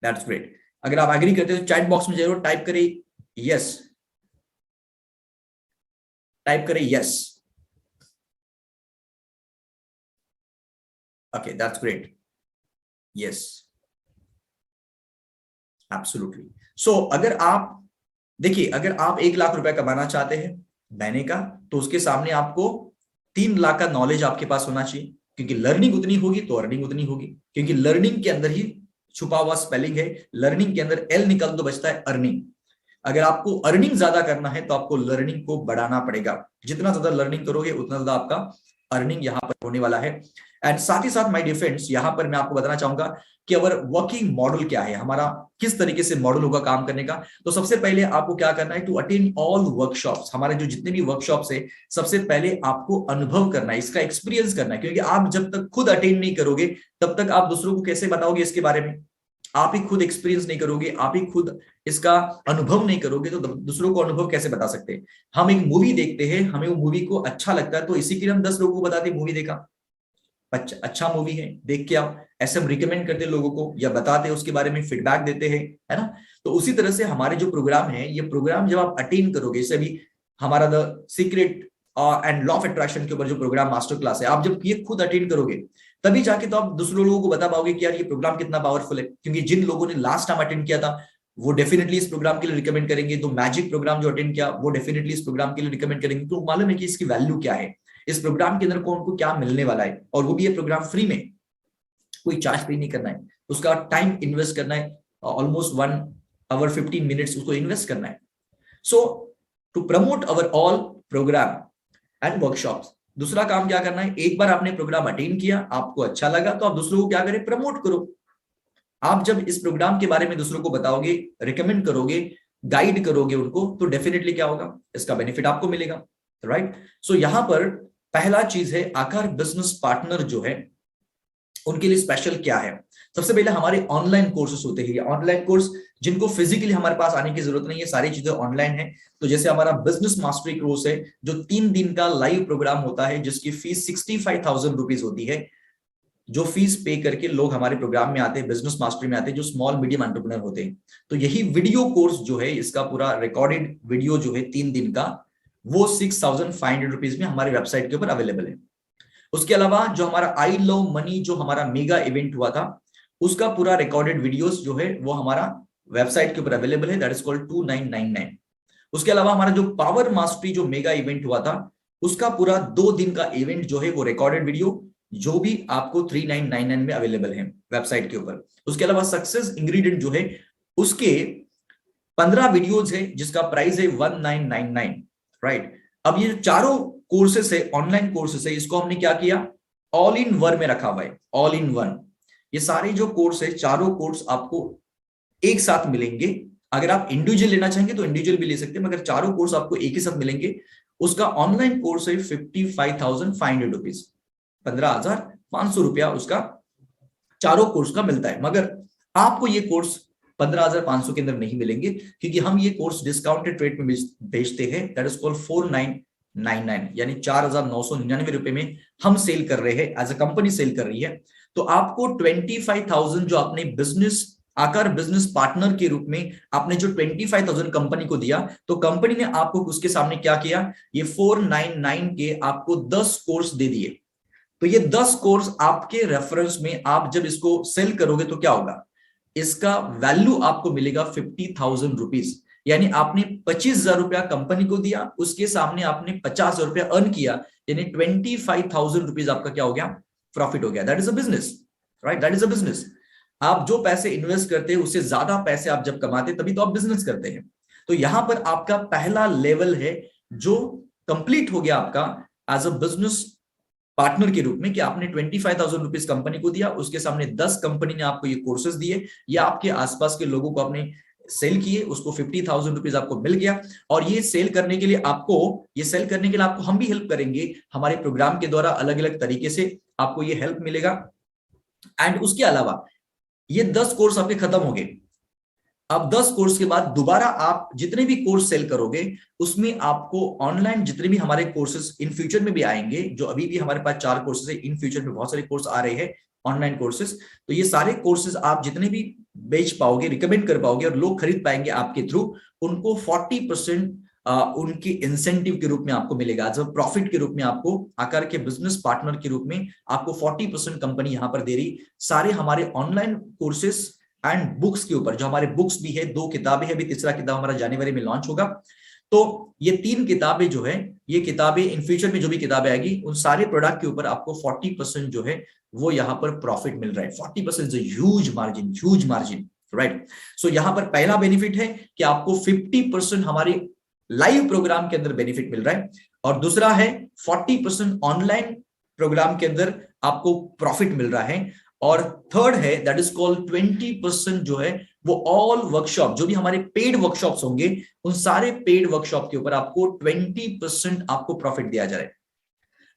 That's great. अगर आप एग्री करते हैं तो चैट बॉक्स में जरूर टाइप करें यस, टाइप करें yes. Okay, that's great, yes, absolutely. So अगर आप देखिए, अगर आप 1 लाख रुपए कमाना चाहते हैं महीने का, तो उसके सामने आपको 3 लाख का नॉलेज आपके पास होना चाहिए, क्योंकि लर्निंग उतनी होगी तो अर्निंग उतनी होगी, क्योंकि लर्निंग के अंदर ही छुपा हुआ स्पेलिंग है। लर्निंग के अंदर एल निकल तो बचता है अर्निंग। अगर आपको अर्निंग ज्यादा करना है तो आपको लर्निंग को बढ़ाना पड़ेगा। जितना ज्यादा लर्निंग करोगे उतना ज्यादा आपका अर्निंग यहाँ पर होने वाला है। एंड साथ ही साथ माय डियर फ्रेंड्स, यहाँ पर मैं आपको बताना चाहूंगा कि अवर वर्किंग मॉडल क्या है, हमारा किस तरीके से मॉडल होगा काम करने का। तो सबसे पहले आपको क्या करना है, टू अटेंड ऑल वर्कशॉप्स। हमारे जो जितने भी वर्कशॉप्स है, सबसे पहले आपको अनुभव करना है, इसका एक्सपीरियंस करना है, क्योंकि आप जब तक खुद अटेंड नहीं करोगे तब तक आप दूसरों को कैसे बताओगे इसके बारे में। आप ही खुद एक्सपीरियंस नहीं करोगे, आप ही खुद इसका अनुभव नहीं करोगे, तो दूसरों को अनुभव कैसे बता सकते हैं। हम एक मूवी देखते हैं, हमें वो मूवी को अच्छा लगता है, तो इसी के लिए हम 10 लोगों को बताते हैं मूवी देखा, अच्छा मूवी है, देख के आओ, ऐसे हम रिकमेंड करते हैं लोगों को, या बताते हैं उसके बारे में, फीडबैक देते हैं, है ना। तो उसी तरह से हमारे जो प्रोग्राम है, ये प्रोग्राम जब आप अटेंड करोगे, जैसे अभी हमारा the secret and law of attraction के ऊपर जो प्रोग्राम मास्टर क्लास है, आप जब ये खुद अटेंड करोगे तभी जाके तो आप दूसरे लोगों को बता पाओगे कि यार ये प्रोग्राम कितना पावरफुल है। क्योंकि जिन लोगों ने लास्ट टाइम अटेंड किया था वो डेफिनेटली इस प्रोग्राम के लिए रिकमेंड करेंगे, तो मैजिक प्रोग्राम जो अटेंड किया वो डेफिनेटली इस प्रोग्राम के लिए रिकमेंड करेंगे। तो मालूम है कि इसकी वैल्यू क्या है, इस प्रोग्राम के अंदर कौन को क्या मिलने वाला है, और वो भी ये प्रोग्राम फ्री में, कोई चार्ज पे नहीं करना है, उसका टाइम इन्वेस्ट करना है, ऑलमोस्ट 1 hour 15 minutes उसको इन्वेस्ट करना है। So to promote our all programme and workshops, दूसरा काम क्या करना है, एक बार आपने प्रोग्राम अटेंड किया, आपको अच्छा लगा, तो आप दूसरों को क्या करें, प्रमोट करो। आप जब इस प्रोग्राम के बारे में दूसरों को बताओगे, रिकमेंड करोगे, गाइड करोगे उनको, तो डेफिनेटली क्या होगा, इसका बेनिफिट आपको मिलेगा, राइट। सो यहां पर पहला चीज है, आकार बिजनेस पार्टनर जो है उनके लिए स्पेशल क्या है। सबसे पहले हमारे ऑनलाइन कोर्सेस होते हैं, ऑनलाइन कोर्स जिनको फिजिकली हमारे पास आने की जरूरत नहीं है, सारी चीजें ऑनलाइन है। तो जैसे हमारा बिजनेस मास्टरी कोर्स है जो 3 दिन का लाइव प्रोग्राम होता है, जिसकी फीस 65,000 रुपीज होती है, जो फीस पे करके लोग हमारे प्रोग्राम में आते हैं, बिजनेस मास्टरी में आते हैं, जो स्मॉल मीडियम एंटरप्रेन्योर होते हैं। तो यही वीडियो कोर्स जो है, इसका पूरा रिकॉर्डेड वीडियो जो है 3 दिन का, वो 6,500 रुपीज में हमारे वेबसाइट के ऊपर अवेलेबल है। उसके अलावा जो हमारा आई लव मनी जो हमारा मेगा इवेंट हुआ था, उसका पूरा रिकॉर्डेड वीडियोस जो है वो हमारा वेबसाइट के ऊपर अवेलेबल है, दैट इज कॉल्ड 2999। उसके अलावा हमारा जो पावर मास्टरी जो मेगा इवेंट हुआ था, उसका पूरा 2 दिन का इवेंट जो है वो रिकॉर्डेड वीडियो जो भी आपको 3999 में अवेलेबल है वेबसाइट के ऊपर। उसके अलावा सक्सेस इंग्रेडिएंट जो है उसके 15 वीडियोज है जिसका प्राइस है 1999, राइट। अब ये चारों कोर्सेस है, ऑनलाइन कोर्सेस है, इसको हमने क्या किया, ऑल इन वन में रखा हुआ है, ऑल इन वन। ये सारे जो कोर्स है, चारों कोर्स आपको एक साथ मिलेंगे। अगर आप इंडिविजुअल लेना चाहेंगे तो इंडिविजुअल भी ले सकते हैं, मगर चारों कोर्स आपको एक ही साथ मिलेंगे। उसका ऑनलाइन कोर्स है 55,500 रुपीज, 15,500 रुपया उसका चारों कोर्स का मिलता है। मगर आपको ये कोर्स 15,500 के अंदर नहीं मिलेंगे, क्योंकि हम ये कोर्स डिस्काउंटेड रेट में बेचते हैं, दैट इज कॉल्ड 4999, यानी 4,999 रुपए में हम सेल कर रहे हैं, एज अ कंपनी सेल कर रही है। तो आपको 25,000 जो आपने बिजनेस आकार बिजनेस पार्टनर के रूप में आपने जो 25,000 कंपनी को दिया, तो कंपनी ने आपको उसके सामने क्या किया, ये 499 के आपको 10 कोर्स दे दिए। तो ये 10 कोर्स आपके रेफरेंस में आप जब इसको सेल करोगे तो क्या होगा, इसका वैल्यू आपको मिलेगा 50,000 रुपीज। यानी आपने 25,000 रुपया कंपनी को दिया, उसके सामने आपने 50,000 रुपया अर्न किया, यानी 25,000 रुपीज आपका क्या हो गया, प्रॉफिट हो गया। That is a business, right, that is a business. आप जो पैसे इन्वेस्ट करते हैं उससे ज्यादा पैसे आप जब कमाते तभी तो आप बिजनेस करते हैं। तो यहां पर आपका पहला लेवल है जो कंप्लीट हो गया आपका एज अ बिजनेस पार्टनर के रूप में, कि आपने 25,000 रुपीज कंपनी को दिया, उसके सामने 10 कंपनी ने आपको ये कोर्सेज दिए, या आपके आसपास के लोगों को आपने सेल किए, उसको 50,000 रुपीज आपको मिल गया। और ये सेल करने के लिए आपको हम भी हेल्प करेंगे, हमारे प्रोग्राम के द्वारा अलग अलग तरीके से आपको ये हेल्प मिलेगा। एंड उसके अलावा ये 10 कोर्स आपके खत्म हो गए। अब 10 कोर्स के बाद दोबारा आप जितने भी कोर्स सेल करोगे, उसमें आपको ऑनलाइन जितने भी हमारे कोर्सेज इन फ्यूचर में भी आएंगे, जो अभी भी हमारे पास 4 कोर्सेज है, इन फ्यूचर में बहुत सारे कोर्स आ रहे हैं ऑनलाइन कोर्सेज। तो ये सारे कोर्सेज आप जितने भी बेच पाओगे, रिकमेंड कर पाओगे और लोग खरीद पाएंगे आपके थ्रू, उनको 40% उनकी इंसेंटिव के रूप में आपको मिलेगा, एज अ प्रॉफिट के रूप में आपको, आकार के बिजनेस पार्टनर के रूप में आपको 40% कंपनी यहां पर दे रही, सारे हमारे ऑनलाइन कोर्सेस एंड बुक्स के ऊपर। जो हमारे बुक्स भी है, 2 किताबें है, अभी तीसरा किताब हमारा जनवरी में लॉन्च होगा। तो ये 3 किताबें जो है, ये किताबें इन फ्यूचर में जो भी किताबें आएगी, उन सारे प्रोडक्ट के ऊपर आपको 40% जो है वो यहाँ पर प्रॉफिट मिल रहा है। 40% is a huge margin, right. So यहाँ पर पहला बेनिफिट है कि आपको 50% हमारे लाइव प्रोग्राम के अंदर बेनिफिट मिल रहा है, और दूसरा है 40% ऑनलाइन प्रोग्राम के अंदर आपको प्रॉफिट मिल रहा है, और थर्ड है दैट इज कॉल्ड 20% जो है वो ऑल वर्कशॉप, जो भी हमारे पेड वर्कशॉप्स होंगे, उन सारे पेड वर्कशॉप के ऊपर आपको 20% आपको प्रॉफिट दिया जा रहा है।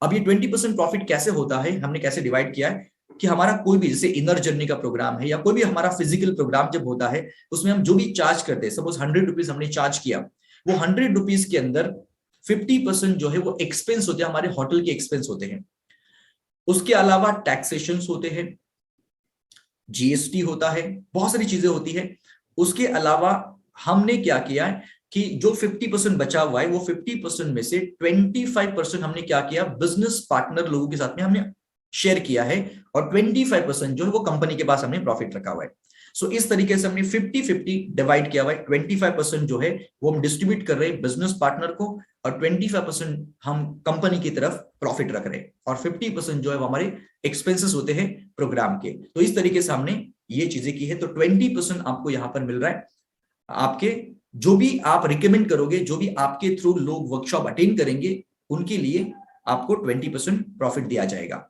अब ये 20% प्रॉफिट कैसे होता है, हमने कैसे डिवाइड किया है कि हमारा कोई भी जैसे इनर जर्नी का प्रोग्राम है, या कोई भी हमारा फिजिकल प्रोग्राम जब होता है, उसमें हम जो भी चार्ज करते हैं, सपोज 100 रुपीज हमने चार्ज किया, वो 100 रुपीज के अंदर 50% जो है वो एक्सपेंस होते हैं, हमारे होटल के एक्सपेंस होते हैं। उसके अलावा टैक्सेशन होते हैं, जीएसटी होता है, बहुत सारी चीजें होती है। उसके अलावा हमने क्या किया है कि जो 50% बचा हुआ है वो 50% में से 25% हमने क्या किया, बिजनेस पार्टनर लोगों के साथ में हमने शेयर किया है, और 25% जो है वो कंपनी के पास हमने प्रॉफिट रखा हुआ है। सो इस तरीके से हमने 50-50 डिवाइड किया हुआ है। 25% जो है वो हम डिस्ट्रीब्यूट कर रहे हैं बिजनेस पार्टनर को, और 25% हम कंपनी की तरफ प्रॉफिट रख रहे हैं, और 50% जो है वो हमारे एक्सपेंसेस होते हैं प्रोग्राम के। तो इस तरीके से हमने ये चीजें की है। तो 20% आपको यहां पर मिल रहा है। आपके जो भी आप रिकमेंड करोगे, जो भी आपके थ्रू लोग वर्कशॉप अटेंड करेंगे, उनके लिए आपको 20% प्रॉफिट दिया जाएगा।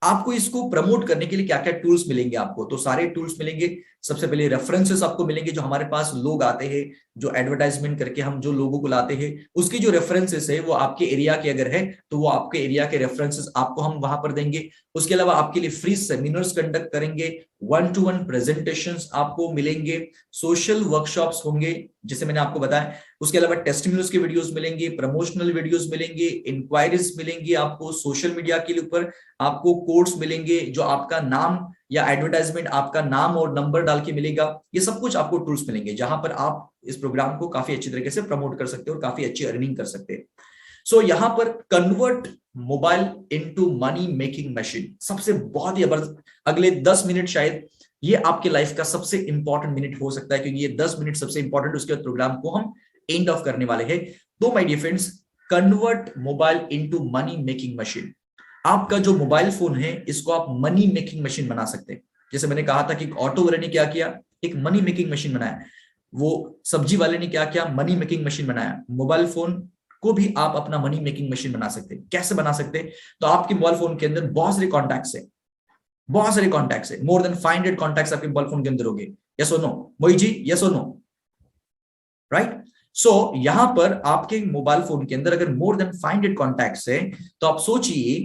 आपको इसको प्रमोट करने के लिए क्या क्या टूल्स मिलेंगे आपको, तो सारे टूल्स मिलेंगे। सबसे पहले रेफरेंसेस आपको मिलेंगे, जो हमारे पास लोग आते हैं, जो एडवर्टाइजमेंट करके हम जो लोगों को लाते हैं, उसकी जो रेफरेंसेस है वो आपके एरिया के अगर है तो वो आपके एरिया के रेफरेंसेस आपको हम वहां पर देंगे। उसके अलावा आपके लिए फ्री सेमिनार्स कंडक्ट करेंगे, 1-to-1 प्रेजेंटेशंस आपको मिलेंगे, सोशल वर्कशॉप्स होंगे जैसे मैंने आपको बताया। उसके अलावा टेस्टिमोनियल्स के वीडियोस मिलेंगे, प्रमोशनल वीडियोस मिलेंगे, इंक्वायरीज मिलेंगी आपको, सोशल मीडिया के ऊपर आपको कोड्स मिलेंगे, जो आपका नाम या एडवर्टाइजमेंट आपका नाम और नंबर डाल के मिलेगा। ये सब कुछ आपको टूल्स मिलेंगे जहां पर आप इस प्रोग्राम को काफी अच्छी तरीके से प्रमोट कर सकते हो और काफी अच्छी अर्निंग कर सकते हैं। सो यहां पर convert mobile into money making machine, सबसे बहुत ही अगले 10 मिनट शायद ये आपके लाइफ का सबसे इंपॉर्टेंट मिनट हो सकता है, क्योंकि ये 10 मिनट सबसे इंपॉर्टेंट, उसके बाद प्रोग्राम को हम एंड ऑफ करने वाले हैं। तो my dear friends, convert mobile into money making machine. आपका जो मोबाइल फोन है इसको आप मनी मेकिंग मशीन बना सकते हैं। जैसे मैंने कहा था कि ऑटो वाले ने क्या किया, एक मनी मेकिंग मशीन बनाया, वो सब्जी वाले ने क्या किया, मनी मेकिंग मशीन बनाया। मोबाइल फोन को भी आप अपना मनी मेकिंग मशीन बना सकते हैं। कैसे बना सकते हैं, तो आपके मोबाइल फोन के अंदर बहुत सारे कॉन्टैक्ट्स है, बहुत सारे कॉन्टैक्ट्स है, मोर देन 500 कॉन्टैक्ट्स आपके मोबाइल फोन के अंदर होंगे। यस और नो मोहित जी, यस और नो, राइट। सो यहां पर आपके मोबाइल फोन के अंदर अगर मोर देन 500 कॉन्टैक्ट्स है, तो आप सोचिए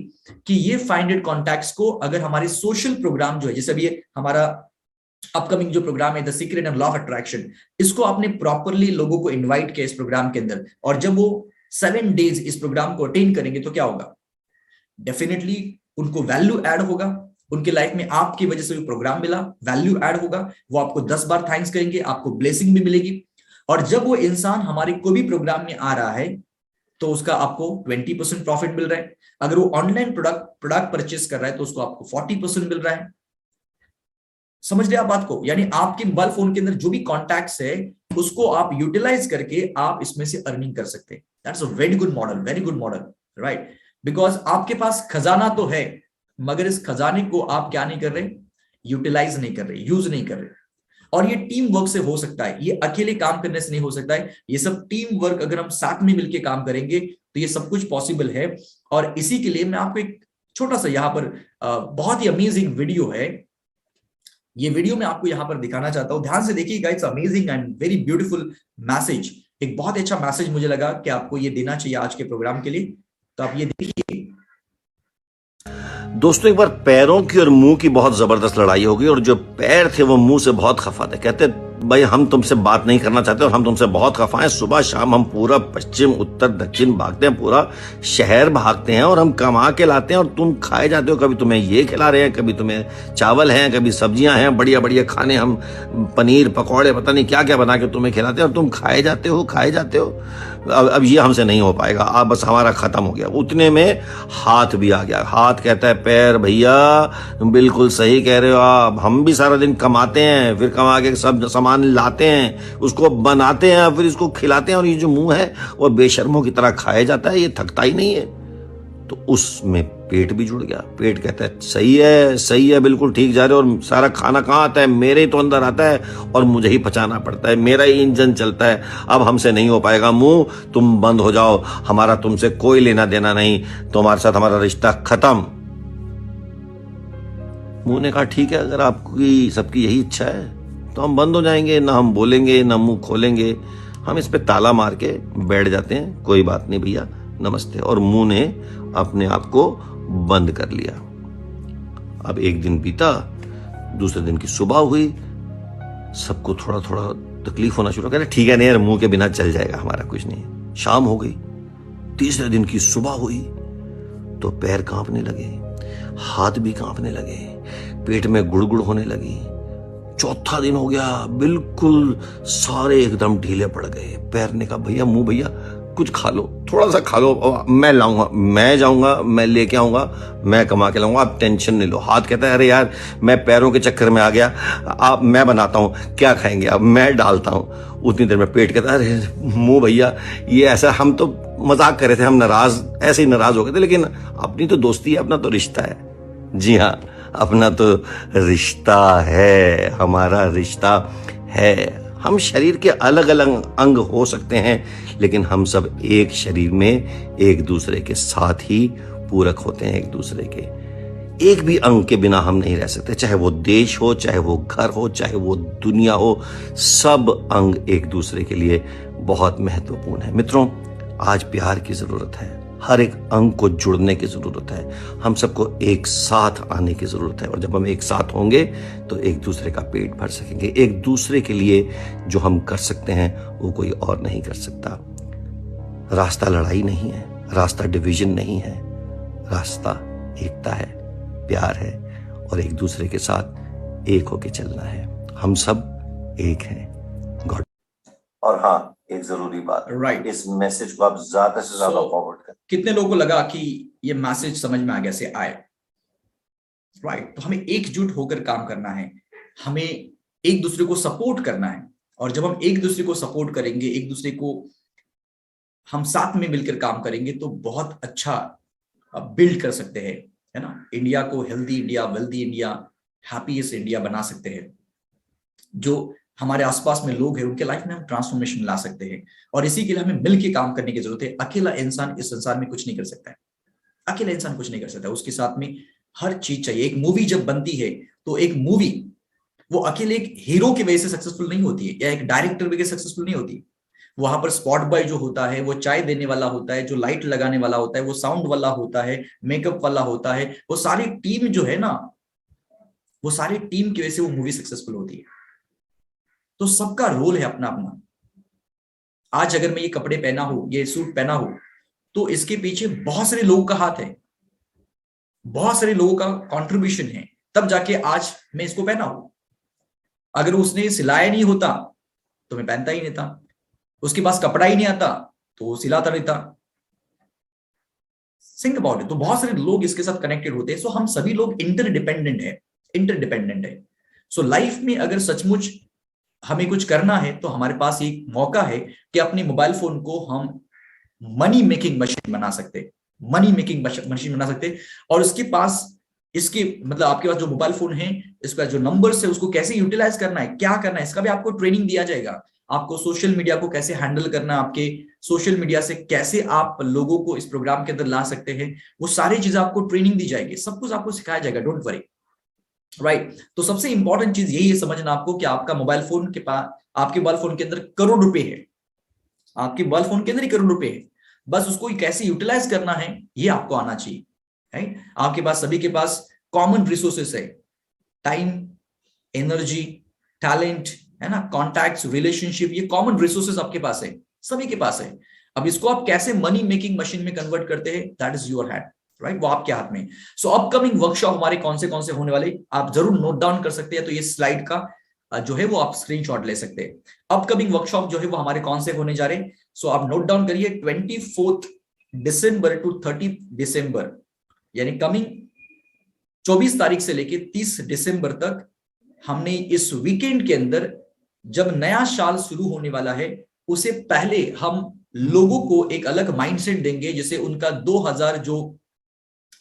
कि ये 500 कॉन्टैक्ट्स को अगर हमारे सोशल प्रोग्राम जो है, जैसे अभी हमारा अपकमिंग जो प्रोग्राम है the secret and law of attraction, इसको आपने प्रॉपरली लोगों को इनवाइट किया इस प्रोग्राम के अंदर, और जब वो 7 डेज इस प्रोग्राम को अटेंड करेंगे तो क्या होगा, डेफिनेटली उनको वैल्यू ऐड होगा, उनके लाइफ में आपकी वजह से प्रोग्राम मिला, वैल्यू ऐड होगा, वो आपको 10 बार थैंक्स करेंगे, आपको ब्लेसिंग भी मिलेगी। और जब वो इंसान हमारे कोई भी प्रोग्राम में आ रहा है तो उसका आपको 20% प्रॉफिट मिल रहा है। अगर वो ऑनलाइन प्रोडक्ट परचेस कर रहा है तो उसको आपको 40% मिल रहा है। समझ रहे आप बात को, यानी आपके मोबाइल फोन के अंदर जो भी कॉन्टैक्ट्स है उसको आप यूटिलाइज करके आप इसमें से अर्निंग कर सकते हैं। That's a very good model, very good model, right. Because आपके पास खजाना तो है, मगर इस खजाने को आप क्या नहीं कर रहे, यूटिलाइज नहीं कर रहे, यूज नहीं कर रहे। और ये टीम वर्क से हो सकता है, ये अकेले काम करने से नहीं हो सकता है। ये सब टीम वर्क अगर हम साथ में मिलकर काम करेंगे तो ये सब कुछ पॉसिबल है। और इसी के लिए मैं आपको एक छोटा सा यहाँ पर बहुत ही अमेजिंग वीडियो है, ये वीडियो मैं आपको यहाँ पर दिखाना चाहता हूँ, ध्यान से देखिएगा। It's amazing and very beautiful message, एक बहुत अच्छा मैसेज मुझे लगा कि आपको ये देना चाहिए आज के प्रोग्राम के लिए। तो आप ये देखिए दोस्तों, एक बार पैरों की और मुंह की बहुत जबरदस्त लड़ाई हो गई, और जो पैर थे वो मुंह से बहुत खफा थे। कहते भाई हम तुमसे बात नहीं करना चाहते और हम तुमसे बहुत खफा हैं। सुबह शाम हम पूरा पश्चिम उत्तर दक्षिण भागते हैं, पूरा शहर भागते हैं और हम कमा के लाते हैं और तुम खाए जाते हो। कभी तुम्हें ये खिला रहे हैं, कभी तुम्हें चावल हैं, कभी सब्जियां हैं, बढ़िया बढ़िया खाने, हम पनीर पकौड़े पता नहीं क्या क्या बना के तुम्हें खिलाते हैं और तुम खाए जाते हो। अब ये हमसे नहीं हो पाएगा, आप बस हमारा खत्म हो गया। उतने में हाथ भी आ गया। हाथ कहता है पैर भैया बिल्कुल सही कह रहे हो आप, हम भी सारा दिन कमाते हैं, फिर कमा के सब सामान लाते हैं, उसको बनाते हैं, फिर इसको खिलाते हैं, और ये जो मुंह है वो बेशर्मों की तरह खाया जाता है, ये थकता ही नहीं है। तो उसमें पेट भी जुड़ गया। पेट कहता है सही है, बिल्कुल ठीक जा रहे हो, और सारा खाना कहाँ आता है, मेरे ही तो अंदर आता है और मुझे ही पचाना पड़ता है, मेरा ही इंजन चलता है। अब हमसे नहीं हो पाएगा मुंह, तुम बंद हो जाओ, हमारा तुमसे कोई लेना देना नहीं, तुम्हारे साथ हमारा रिश्ता खत्म। मुंह ने कहा ठीक है, अगर आपकी सबकी यही इच्छा है तो हम बंद हो जाएंगे, ना हम बोलेंगे ना मुंह खोलेंगे, हम इस पे ताला मार के बैठ जाते हैं, कोई बात नहीं भैया, नमस्ते। और मुंह ने अपने आप को बंद कर लिया। अब एक दिन बीता, दूसरे दिन की सुबह हुई, सबको थोड़ा थोड़ा तकलीफ होना शुरू, कहते ठीक है नहीं यार, मुंह के बिना चल जाएगा, हमारा कुछ नहीं। शाम हो गई, तीसरे दिन की सुबह हुई तो पैर कांपने लगे, हाथ भी कांपने लगे, पेट में गुड़गुड़ होने लगी, चौथा दिन हो गया, बिल्कुल सारे एकदम ढीले पड़ गए। पैर ने कहा भैया मुंह भैया कुछ खा लो, थोड़ा सा खा लो, मैं लाऊंगा, मैं जाऊंगा, मैं लेके आऊंगा, मैं कमा के लाऊंगा, आप टेंशन नहीं लो। हाथ कहता है अरे यार मैं पैरों के चक्कर में आ गया, आप मैं बनाता हूं, क्या खाएंगे आप, मैं डालता हूं। उतनी देर में पेट कहता है अरे मुंह भैया ये ऐसा, हम तो मजाक कर रहे थे, हम नाराज ऐसे ही नाराज हो गए थे, लेकिन अपनी तो दोस्ती है, अपना तो रिश्ता है। जी हाँ, अपना तो रिश्ता है, हमारा रिश्ता है। हम शरीर के अलग अलग अंग हो सकते हैं, लेकिन हम सब एक शरीर में एक दूसरे के साथ ही पूरक होते हैं। एक दूसरे के एक भी अंग के बिना हम नहीं रह सकते, चाहे वो देश हो, चाहे वो घर हो, चाहे वो दुनिया हो, सब अंग एक दूसरे के लिए बहुत महत्वपूर्ण है। मित्रों, आज प्यार की जरूरत है, हर एक अंग को जुड़ने की जरूरत है, हम सबको एक साथ आने की जरूरत है। और जब हम एक साथ होंगे तो एक दूसरे का पेट भर सकेंगे। एक दूसरे के लिए जो हम कर सकते हैं वो कोई और नहीं कर सकता। रास्ता लड़ाई नहीं है, रास्ता डिवीजन नहीं है, रास्ता एकता है, प्यार है और एक दूसरे के साथ एक होके चलना है। हम सब एक हैं। गॉड। और हाँ, एक जरूरी बात, राइट, इस मैसेज को आप ज्यादा से ज्यादा फॉरवर्ड करें। कितने लोगों को लगा कि ये मैसेज समझ में आ गया से आए? राइट, तो हमें एकजुट होकर काम करना है, हमें एक दूसरे को सपोर्ट करना है। और जब हम एक दूसरे को सपोर्ट करेंगे, एक दूसरे को हम साथ में मिलकर काम करेंगे तो बहुत अच्छा बिल्ड कर सकते हैं, है ना। इंडिया को healthy India, wealthy India, happiest India बना सकते हैं। जो हमारे आसपास में लोग हैं उनके लाइफ में हम ट्रांसफॉर्मेशन ला सकते हैं। और इसी के लिए हमें मिलकर काम करने की जरूरत है। अकेला इंसान इस संसार में कुछ नहीं कर सकता है, अकेला इंसान कुछ नहीं कर सकता, उसके साथ में हर चीज चाहिए। एक मूवी जब बनती है तो एक मूवी वो अकेले एक हीरो की वजह से सक्सेसफुल नहीं होती है, या एक डायरेक्टर वजह से सक्सेसफुल नहीं होती। वहां पर स्पॉट बॉय जो होता है, वो चाय देने वाला होता है, जो लाइट लगाने वाला होता है, वो साउंड वाला होता है, मेकअप वाला होता है, वो सारी टीम जो है ना, वो सारी टीम की वजह से वो मूवी सक्सेसफुल होती है। तो सबका रोल है अपना अपना। आज अगर मैं ये कपड़े पहना हूं, ये सूट पहना हूं, तो इसके पीछे बहुत सारे लोगों का हाथ है, बहुत सारे लोगों का कंट्रीब्यूशन है, तब जाके आज मैं इसको पहना हूं। अगर उसने सिलाया नहीं होता तो मैं पहनता ही नहीं था, उसके पास कपड़ा ही नहीं आता तो वो सिलाता नहीं था। Think about it. तो बहुत सारे लोग इसके साथ कनेक्टेड होते हैं। सो हम सभी लोग इंटरडिपेंडेंट है। सो लाइफ में अगर सचमुच हमें कुछ करना है तो हमारे पास एक मौका है कि अपने मोबाइल फोन को हम मनी मेकिंग मशीन बना सकते, और उसके पास इसके मतलब आपके पास जो मोबाइल फोन है, इसका जो नंबर्स है, उसको कैसे यूटिलाइज करना है, क्या करना है, इसका भी आपको ट्रेनिंग दिया जाएगा। आपको सोशल मीडिया को कैसे हैंडल करना है, आपके सोशल मीडिया से कैसे आप लोगों को इस प्रोग्राम के अंदर ला सकते हैं, वो सारी चीजें आपको ट्रेनिंग दी जाएगी, सब कुछ आपको सिखाया जाएगा। Don't worry. राइट। तो सबसे इंपॉर्टेंट चीज यही है समझना आपको कि आपका मोबाइल फोन के पास, आपके मोबाइल फोन के अंदर करोड़ रुपए है, आपके मोबाइल फोन के अंदर ही करोड़ रुपए है, बस उसको कैसे यूटिलाइज करना है ये आपको आना चाहिए। राइट। आपके पास सभी के पास कॉमन रिसोर्सेस है, टाइम, एनर्जी, टैलेंट, है ना, कॉन्टैक्ट्स, रिलेशनशिप, ये कॉमन रिसोर्सेस आपके पास है, सभी के पास है। अब इसको आप कैसे मनी मेकिंग मशीन में कन्वर्ट करते हैं, that is your hand. Right, वो आपके हाथ में। सो अपकमिंग वर्कशॉप हमारे कौन से होने वाले, आप जरूर नोट डाउन कर सकते हैं। तो ये स्लाइड का जो है वो आप स्क्रीनशॉट ले सकते हैं। अपकमिंग वर्कशॉप जो है वो हमारे कौन से होने जा रहे हैं, सो आप नोट डाउन करिए। 24 दिसंबर टू 30 दिसंबर, यानी कमिंग 24 तारीख से लेके 30 दिसंबर तक, हमने इस वीकेंड के अंदर, जब नया साल शुरू होने वाला है, उसे पहले हम लोगों को एक अलग माइंडसेट देंगे, जिसे उनका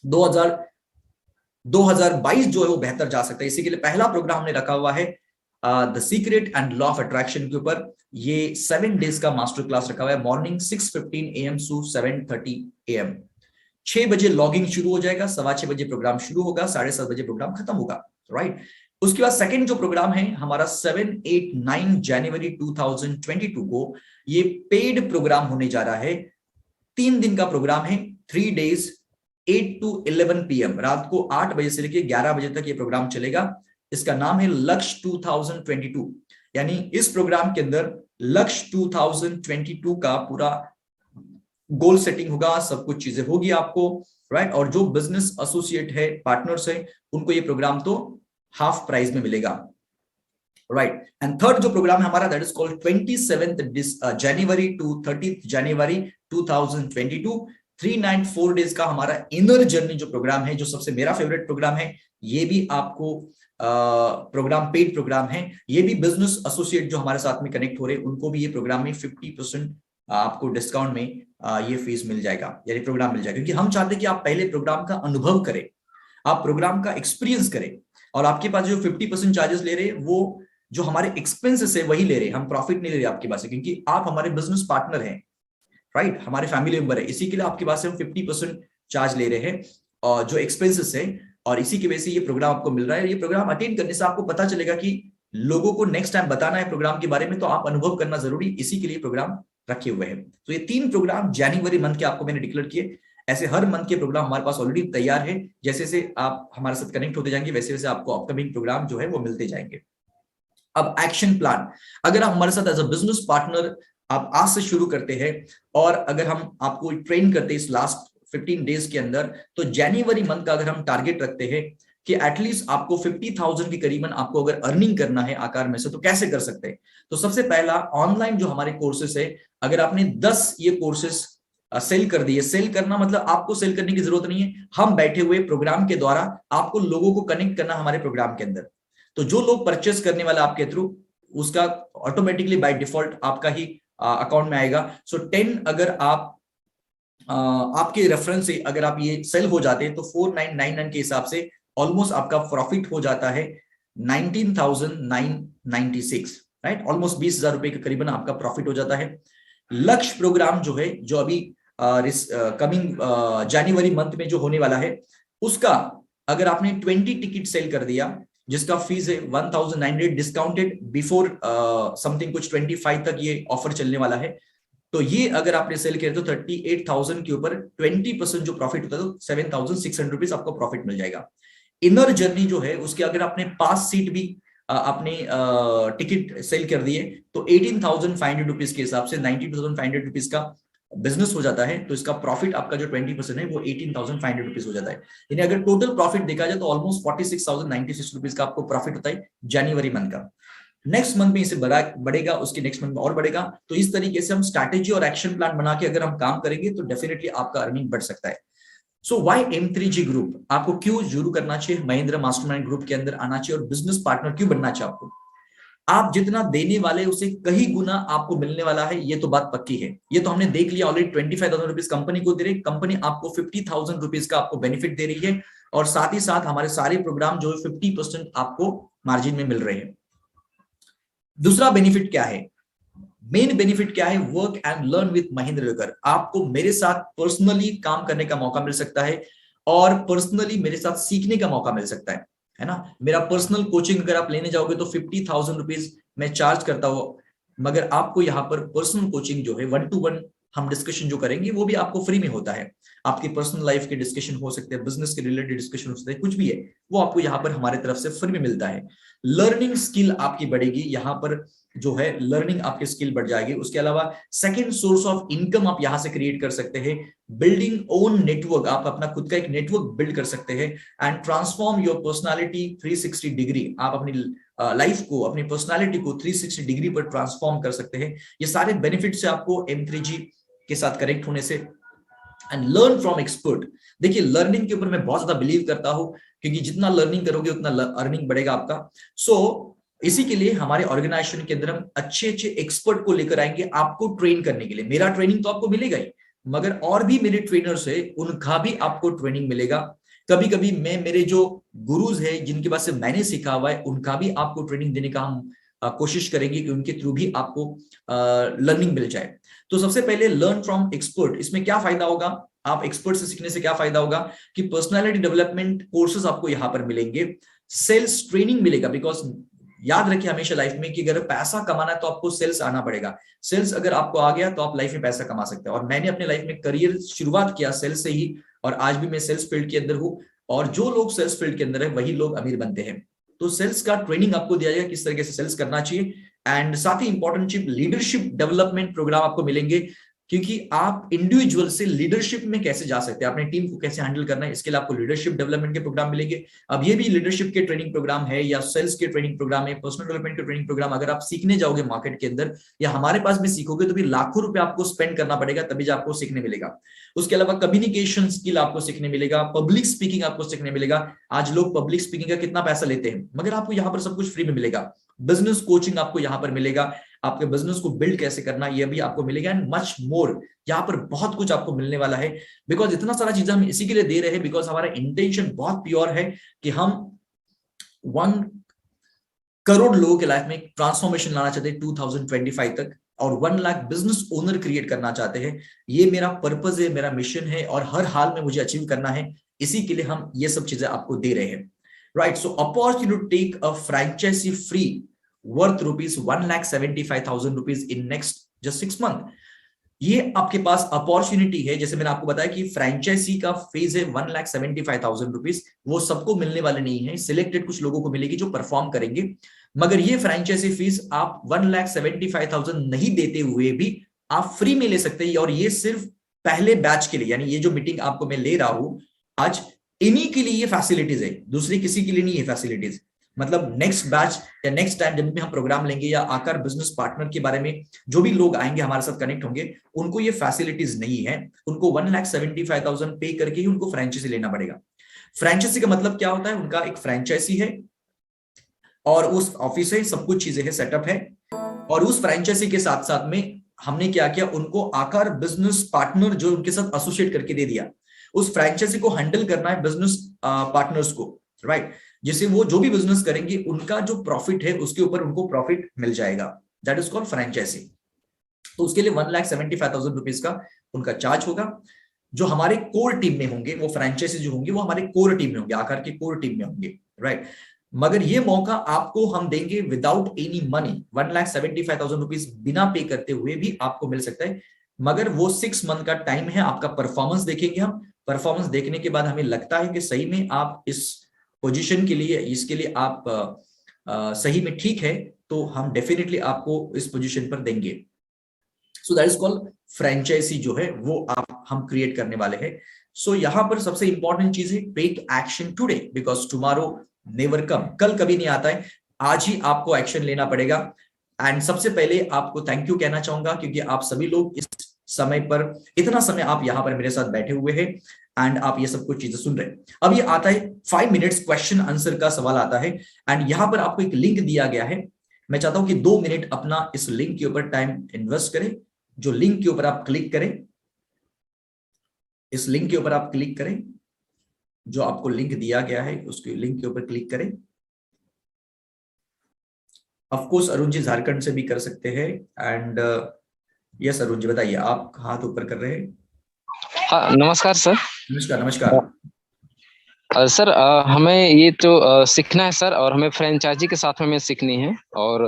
2022 जो है वो बेहतर जा सकता है। इसी के लिए पहला प्रोग्राम हमने रखा हुआ है the secret and law of attraction के ऊपर। ये 7 डेज का मास्टर क्लास रखा हुआ है, मॉर्निंग 6:15 AM टू 7:30 AM। 6 बजे लॉगिंग शुरू हो जाएगा, 6:15 बजे प्रोग्राम शुरू होगा, 7:30 बजे प्रोग्राम खत्म होगा। राइट। उसके बाद सेकंड जो प्रोग्राम है हमारा 7, 8, 9 जनवरी 2022 को, ये पेड प्रोग्राम होने जा रहा है। 3 दिन का प्रोग्राम है, 3 डेज, 8 to 11 PM, रात को 8 बजे से लेकर 11 बजे तक ये प्रोग्राम चलेगा। इसका नाम है लक्ष्य 2022, यानी इस प्रोग्राम के अंदर लक्ष्य 2022 का पूरा गोल सेटिंग होगा, सब कुछ चीजें होगी आपको। राइट। और जो बिजनेस एसोसिएट है, पार्टनर्स है, उनको ये प्रोग्राम तो हाफ प्राइस में मिलेगा। राइट। एंड थर्ड जो प्रोग्राम है हमारा, that is called 27 January to 30 January 2022, 3 night 4 days का हमारा इनर जर्नी जो प्रोग्राम है, जो सबसे मेरा फेवरेट प्रोग्राम है। ये भी आपको प्रोग्राम पेड प्रोग्राम है। ये भी बिजनेस एसोसिएट जो हमारे साथ में कनेक्ट हो रहे हैं उनको भी ये प्रोग्राम में 50% आपको डिस्काउंट में ये फीस मिल जाएगा, यानी प्रोग्राम मिल जाएगा, क्योंकि हम चाहते हैं कि आप पहले प्रोग्राम का अनुभव करें, आप प्रोग्राम का एक्सपीरियंस करें, और आपके पास जो 50% चार्जेस ले रहे हैं वो जो हमारे एक्सपेंसेस है वही ले रहे हैं, हम प्रॉफिट नहीं ले रहे आपके पास से, क्योंकि आप हमारे बिजनेस पार्टनर हैं, राइट, हमारे फैमिली मेंबर है, इसी के लिए आपके पास से हम 50% चार्ज ले रहे हैं और जो एक्सपेंसेस है, और इसी की वजह से ये प्रोग्राम आपको मिल रहा है। ये प्रोग्राम अटेंड करने से आपको पता चलेगा कि लोगों को नेक्स्ट टाइम बताना है प्रोग्राम के बारे में, तो आप अनुभव करना जरूरी, इसी के लिए प्रोग्राम रखे हुए हैं। तो ये 3 प्रोग्राम जनवरी मंथ के आपको मैंने डिक्लेयर किए। ऐसे हर मंथ के प्रोग्राम हमारे पास ऑलरेडी तैयार है, जैसे जैसे आप हमारे साथ कनेक्ट होते जाएंगे वैसे वैसे आपको अपकमिंग प्रोग्राम जो है वो मिलते जाएंगे। अब एक्शन प्लान, अगर आप हमारे साथ एज अ बिजनेस पार्टनर आप आज से शुरू करते हैं, और अगर हम आपको ट्रेन करते हैं इस लास्ट 15 डेज के अंदर, तो जनवरी मंथ का अगर हम टारगेट रखते हैं कि एटलीस्ट आपको 50,000 के करीबन आपको अगर अर्निंग करना है आकार में से, तो कैसे कर सकते हैं? तो सबसे पहला ऑनलाइन जो हमारे कोर्सेस है, अगर आपने 10 ये कोर्सेस सेल कर दिए, सेल करना मतलब आपको सेल करने की जरूरत नहीं है, हम बैठे हुए प्रोग्राम के द्वारा आपको लोगों को कनेक्ट करना हमारे प्रोग्राम के अंदर। तो जो लोग परचेस करने वाला आपके थ्रू, उसका ऑटोमेटिकली बाय डिफॉल्ट आपका ही अकाउंट में आएगा। सो 10 अगर आप आपके रेफरेंस से अगर आप ये सेल हो जाते हैं तो 4999 के हिसाब से ऑलमोस्ट आपका प्रॉफिट हो जाता है 19,996, राइट, ऑलमोस्ट 20,000 रुपए के करीबन आपका प्रॉफिट हो जाता है। लक्ष्य प्रोग्राम जो है, जो अभी कमिंग जनवरी मंथ में जो होने वाला है, उसका अगर आपने 20 टिकट सेल कर दिया, जिसका फीस है 1,900 डिस्काउंटेड बिफोर समथिंग कुछ 25 तक ये ऑफर चलने वाला है, तो ये अगर आपने सेल किया तो 38,000 के ऊपर 20% जो प्रॉफिट होता है तो 7,600 रुपीज आपको प्रॉफिट मिल जाएगा। इनर जर्नी जो है उसके अगर आपने 5 सीट भी अपने टिकट सेल कर दिए तो 18,500 रुपीज के हिसाब से 92,500 रुपीज का बिजनेस हो जाता है। तो इसका प्रॉफिट आपका जो 20% है वो 18,500 रुपीज हो जाता है। यानी अगर टोटल प्रॉफिट देखा जाए तो ऑलमोस्ट 46,096 रुपीज का आपको प्रॉफिट होता है जनवरी मंथ का। नेक्स्ट मंथ में इसे बढ़ेगा, उसके नेक्स्ट मंथ में और बढ़ेगा। तो इस तरीके से हम स्ट्रैटेजी और एक्शन प्लान बना के अगर हम काम करेंगे तो डेफिनेटली आपका अर्निंग बढ़ सकता है। सो व्हाई M3G ग्रुप, आपको क्यों शुरू करना चाहिए, महिंद्रा मास्टरमाइंड ग्रुप के अंदर आना चाहिए और बिजनेस पार्टनर क्यों बनना चाहिए आपको? आप जितना देने वाले उसे कई गुना आपको मिलने वाला है, ये तो बात पक्की है। ये तो हमने देख लिया ऑलरेडी। 25,000 रुपीज कंपनी को दे रही, कंपनी आपको 50,000 रुपीज का आपको बेनिफिट दे रही है, और साथ ही साथ हमारे सारे प्रोग्राम जो है 50% आपको मार्जिन में मिल रहे हैं। दूसरा बेनिफिट क्या है, मेन बेनिफिट क्या है, work and learn with Mahendra Lokar. आपको मेरे साथ पर्सनली काम करने का मौका मिल सकता है और पर्सनली मेरे साथ सीखने का मौका मिल सकता है ना। मेरा पर्सनल कोचिंग अगर आप लेने जाओगे तो 50,000 रुपीज मैं चार्ज करता हूं, मगर आपको यहाँ पर पर्सनल कोचिंग जो है 1-to-1 हम डिस्कशन जो करेंगे वो भी आपको फ्री में होता है। आपकी पर्सनल लाइफ के डिस्कशन हो सकते हैं, बिजनेस के रिलेटेड डिस्कशन हो सकते हैं, कुछ भी है वो आपको यहाँ पर हमारे तरफ से फ्री में मिलता है। लर्निंग स्किल आपकी बढ़ेगी, यहाँ पर जो है लर्निंग आपकी स्किल बढ़ जाएगी। उसके अलावा सेकंड सोर्स ऑफ इनकम आप यहां से क्रिएट कर सकते हैं। बिल्डिंग ओन नेटवर्क, आप अपना खुद का एक नेटवर्क बिल्ड कर सकते हैं। And transform your personality 360 degree, आप अपनी लाइफ को, अपनी पर्सनालिटी को 360 डिग्री पर ट्रांसफॉर्म कर सकते हैं। ये सारे बेनिफिट से आपको M3G के साथ कनेक्ट होने से। एंड लर्न फ्रॉम एक्सपर्ट, देखिए लर्निंग के ऊपर मैं बहुत ज्यादा बिलीव करता हूं, क्योंकि जितना लर्निंग करोगे उतना अर्निंग बढ़ेगा आपका। सो इसी के लिए हमारे ऑर्गेनाइजेशन के अंदर हम अच्छे अच्छे एक्सपर्ट को लेकर आएंगे आपको ट्रेन करने के लिए। मेरा ट्रेनिंग तो आपको मिलेगा ही, मगर और भी मेरे ट्रेनर्स है उनका भी आपको ट्रेनिंग मिलेगा। कभी कभी मैं मेरे जो गुरुज है जिनके पास से मैंने सीखा हुआ है उनका भी आपको ट्रेनिंग देने का हम कोशिश करेंगे कि उनके थ्रू भी आपको लर्निंग मिल जाए। तो सबसे पहले लर्न फ्रॉम एक्सपर्ट, इसमें क्या फायदा होगा, आप एक्सपर्ट से सीखने से क्या फायदा होगा कि पर्सनालिटी डेवलपमेंट कोर्सेज आपको यहाँ पर मिलेंगे, सेल्स ट्रेनिंग मिलेगा। बिकॉज याद रखिए हमेशा लाइफ में कि अगर पैसा कमाना है तो आपको सेल्स आना पड़ेगा। सेल्स अगर आपको आ गया तो आप लाइफ में पैसा कमा सकते हैं। और मैंने अपने लाइफ में करियर शुरुआत किया सेल्स से ही, और आज भी मैं सेल्स फील्ड के अंदर हूँ। और जो लोग सेल्स फील्ड के अंदर है वही लोग अमीर बनते हैं। तो सेल्स का ट्रेनिंग आपको दिया जाएगा, किस तरीके से सेल्स करना चाहिए। एंड साथ ही important chip leadership development programme आपको मिलेंगे। क्योंकि आप इंडिविजुअल से लीडरशिप में कैसे जा सकते हैं, अपने टीम को कैसे हैंडल करना है, इसके लिए आपको लीडरशिप डेवलपमेंट के प्रोग्राम मिलेंगे। अब ये भी लीडरशिप के ट्रेनिंग प्रोग्राम है या सेल्स के ट्रेनिंग प्रोग्राम है, पर्सनल डेवलपमेंट के ट्रेनिंग प्रोग्राम अगर आप सीखने जाओगे मार्केट के अंदर या हमारे पास भी सीखोगे तो भी लाखों रुपए आपको स्पेंड करना पड़ेगा, तभी जो आपको सीखने मिलेगा। उसके अलावा कम्युनिकेशन स्किल आपको सीखने मिलेगा, पब्लिक स्पीकिंग आपको सीखने मिलेगा। आज लोग पब्लिक स्पीकिंग का कितना पैसा लेते हैं, मगर आपको यहाँ पर सब कुछ फ्री में मिलेगा। बिजनेस कोचिंग आपको यहाँ पर मिलेगा, आपके बिजनेस को बिल्ड कैसे करना ये भी आपको मिलेगा, एंड मच मोर। यहाँ पर बहुत कुछ आपको मिलने वाला है, बिकॉज इतना सारा चीजें हम इसी के लिए दे रहे हैं, बिकॉज हमारा इंटेंशन बहुत प्योर है कि हम 1 करोड़ लोगों के लाइफ में ट्रांसफॉर्मेशन लाना चाहते हैं 2025 तक, और 1 लाख बिजनेस ओनर क्रिएट करना चाहते हैं। ये मेरा पर्पस है, मेरा मिशन है, और हर हाल में मुझे अचीव करना है। इसी के लिए हम ये सब चीजें आपको दे रहे हैं, right. So opportunity to take a franchisee free worth ₹1,75,000 in next just 6 months। ये आपके पास अपॉर्चुनिटी है। जैसे मैंने आपको बताया कि फ्रैंचाइजी का फीस है ₹1,75,000, वो सबको मिलने वाले नहीं है, सिलेक्टेड कुछ लोगों को मिलेगी जो परफॉर्म करेंगे। मगर ये फ्रैंचाइजी फीस आप 1,75,000 नहीं देते हुए भी आप फ्री में ले सकते हैं, और ये सिर्फ पहले बैच के लिए, यानी ये जो मीटिंग आपको मैं ले रहा हूं आज, इन्हीं के लिए ये फैसिलिटीज है, दूसरी किसी के लिए नहीं है फैसिलिटीज। मतलब नेक्स्ट बैच या नेक्स्ट टाइम जब भी हम प्रोग्राम लेंगे या आकार बिजनेस पार्टनर के बारे में जो भी लोग आएंगे हमारे साथ कनेक्ट होंगे, उनको ये फैसिलिटीज नहीं है। उनको 1,75,000 पे करके ही उनको फ्रैंचाइजी लेना पड़ेगा। फ्रैंचाइजी का मतलब क्या होता है, उनका एक फ्रैंचाइजी है और उस ऑफिस है, सब कुछ चीजें है, सेटअप है, और उस फ्रैंचाइजी के साथ साथ में हमने क्या किया, उनको आकार बिजनेस पार्टनर जो उनके साथ एसोसिएट करके दे दिया। उस फ्रैंचाइजी को हैंडल करना है बिजनेस पार्टनर्स को, राइट, जिससे वो जो भी बिजनेस करेंगे उनका जो प्रॉफिट है उसके ऊपर उनको प्रॉफिट मिल जाएगा। That is called franchisee. तो उसके लिए ₹1,75,000 का उनका चार्ज होगा। जो हमारे कोर टीम में होंगे, वो फ्रैंचाइजी जो होंगे वो हमारे कोर टीम में होंगे, आकार के कोर टीम में होंगे, राइट। मगर ये मौका आपको हम देंगे विदाउट एनी मनी, ₹1,75,000 बिना पे करते हुए भी आपको मिल सकता है। मगर वो 6 मंथ का टाइम है, आपका परफॉर्मेंस देखेंगे हम। परफॉर्मेंस देखने के बाद हमें लगता है कि सही में आप इस पोजीशन के लिए, इसके लिए आप सही में ठीक है, तो हम डेफिनेटली आपको इस पोजीशन पर देंगे। So that is called franchisee जो है वो हम क्रिएट करने वाले हैं। सो यहाँ पर सबसे इंपॉर्टेंट चीज है take action today, because tomorrow never come, कल कभी नहीं आता है, आज ही आपको एक्शन लेना पड़ेगा। एंड सबसे पहले आपको थैंक यू कहना चाहूंगा, क्योंकि आप सभी लोग इस समय पर, इतना समय आप यहाँ पर मेरे साथ बैठे हुए हैं एंड आप ये सब कुछ चीजें सुन रहे हैं। अब ये आता है 5 मिनट्स क्वेश्चन आंसर का सवाल आता है, एंड यहाँ पर आपको एक लिंक दिया गया है। मैं चाहता हूं कि 2 मिनट अपना इस लिंक के ऊपर टाइम इन्वेस्ट करें। जो लिंक के ऊपर आप क्लिक करें, इस लिंक के ऊपर आप क्लिक करें, जो आपको लिंक दिया गया है उसके लिंक के ऊपर क्लिक करें। ऑफ कोर्स अरुण जी झारखंड से भी कर सकते हैं। एंड यस अरुण जी बताइए, आप हाथ ऊपर कर रहे हैं। हाँ, नमस्कार सर। नमस्कार नमस्कार। सर हमें ये तो सीखना है सर, और हमें फ्रेंचाइजी के साथ में हमें सीखनी है। और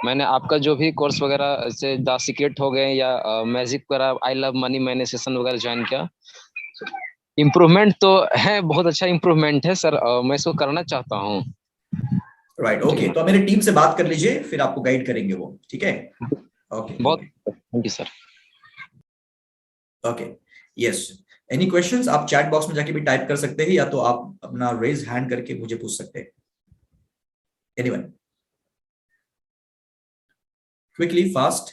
मैंने आपका जो भी कोर्स वगैरह जैसे द सीक्रेट हो गए या मैजिक वगैरह, आई लव मनी, मैंने सेशन वगैरह ज्वाइन किया। इम्प्रूवमेंट तो है, बहुत अच्छा इम्प्रूवमेंट है सर, मैं इसको करना चाहता हूँ। राइट, ओके, तो मेरी टीम से बात कर लीजिए, फिर आपको गाइड करेंगे वो, ठीक है। ओके, बहुत thank you sir. Okay, yes, any questions आप चैट बॉक्स में जाके भी टाइप कर सकते हैं, या तो आप अपना रेज हैंड करके मुझे पूछ सकते हैं। Anyone, quickly, fast.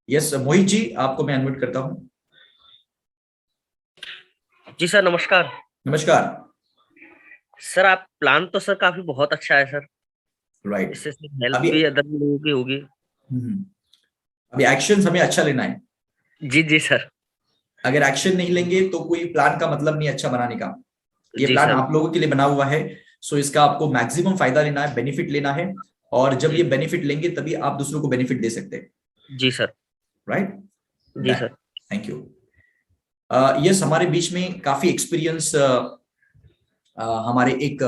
Yes Mohit ji, आपको मैं अनम्यूट करता हूं। जी सर, नमस्कार। नमस्कार सर, आप प्लान तो सर काफी बहुत अच्छा है सर, राइट। इससे हेल्प भी अदर लोगों की होगी। अभी एक्शन हमें अच्छा लेना है। जी जी सर। अगर एक्शन नहीं लेंगे तो कोई प्लान का मतलब नहीं अच्छा बनाने का। ये जी प्लान सर। आप लोगों के लिए बना हुआ है, सो इसका आपको मैक्सिमम फायदा लेना है, बेनिफिट लेना है, और जब ये बेनिफिट लेंगे तभी आप दूसरों को बेनिफिट दे सकते हैं। जी सर। राइट, जी सर। Thank you. यस, हमारे बीच में काफी एक्सपीरियंस हमारे एक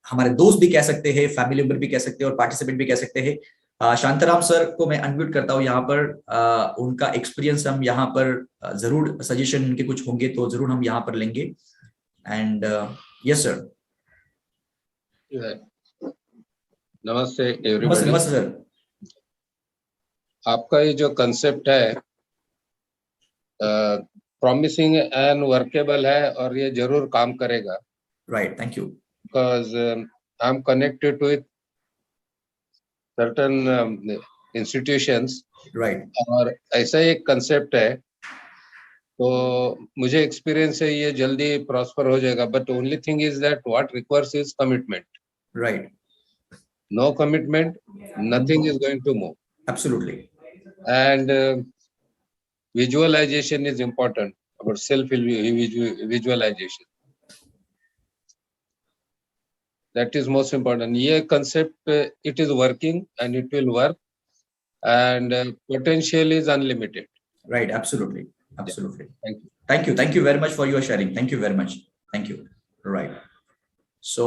हमारे दोस्त भी कह सकते हैं, फैमिली मेंबर भी कह सकते हैं, और पार्टिसिपेंट भी कह सकते हैं। शांताराम सर को मैं अनम्यूट करता हूं यहाँ पर। उनका एक्सपीरियंस हम यहाँ पर जरूर, सजेशन उनके कुछ होंगे तो जरूर हम यहाँ पर लेंगे। And yes sir. नमस्ते एवरीबॉडी। नमस्ते सर। आपका ये जो कंसेप्ट है प्रॉमिसिंग एंड वर्केबल है और ये जरूर काम करेगा. Right, thank you. Because I am connected with certain institutions. Right. और ऐसा एक कंसेप्ट है तो मुझे एक्सपीरियंस है ये जल्दी प्रॉस्पर हो जाएगा. But only thing is that what requires is commitment. Right. No commitment, nothing is going to move. Absolutely. And visualization is important, about self visualization. That is most important. ये concept it is working and it will work, and potential is unlimited. Right, absolutely, absolutely. Thank you. Thank you very much for your sharing. Thank you very much. Thank you. Right. So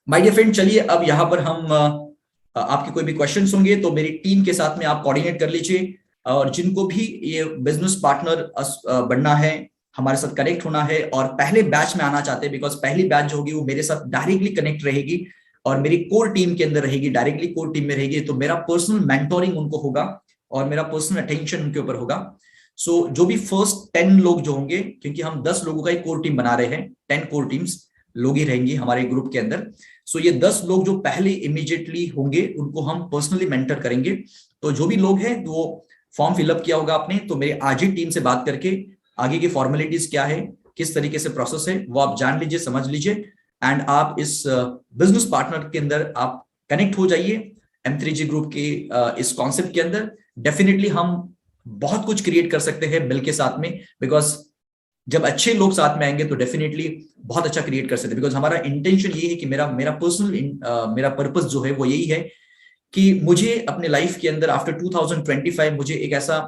my dear friend, चलिए अब यहाँ पर हम आपके कोई भी क्वेश्चंस होंगे तो मेरी टीम के साथ में आप कोऑर्डिनेट कर लीजिए. और जिनको भी ये बिजनेस पार्टनर बनना है, हमारे साथ कनेक्ट होना है और पहले बैच में आना चाहते हैं, बिकॉज पहली बैच जो होगी वो मेरे साथ डायरेक्टली कनेक्ट रहेगी और मेरी कोर टीम के अंदर रहेगी, डायरेक्टली कोर टीम में रहेगी. तो मेरा पर्सनल मेंटोरिंग उनको होगा और मेरा पर्सनल अटेंशन उनके ऊपर होगा. सो जो भी फर्स्ट 10 लोग जो होंगे, क्योंकि हम 10 लोगों का एक कोर टीम बना रहे हैं, 10 कोर टीम्स लोग ही रहेंगी हमारे ग्रुप के अंदर. सो ये 10 लोग जो पहले इमीडिएटली होंगे उनको हम पर्सनली मेंटर करेंगे. तो जो भी लोग हैं वो फॉर्म फिलअप किया होगा आपने, तो मेरे आज ही टीम से बात करके आगे की फॉर्मेलिटीज क्या है, किस तरीके से प्रोसेस है, वो आप जान लीजिए, समझ लीजिए. एंड आप इस बिजनेस पार्टनर के अंदर आप कनेक्ट हो जाइए M3G ग्रुप के इस कॉन्सेप्ट के अंदर. डेफिनेटली हम बहुत कुछ क्रिएट कर सकते हैं मिल के साथ में, बिकॉज जब अच्छे लोग साथ में आएंगे तो डेफिनेटली बहुत अच्छा क्रिएट कर सकते हैं. बिकॉज हमारा इंटेंशन ये है कि मेरा पर्सनल मेरा पर्पस जो है वो यही है कि मुझे अपने लाइफ के अंदर आफ्टर 2025 मुझे एक ऐसा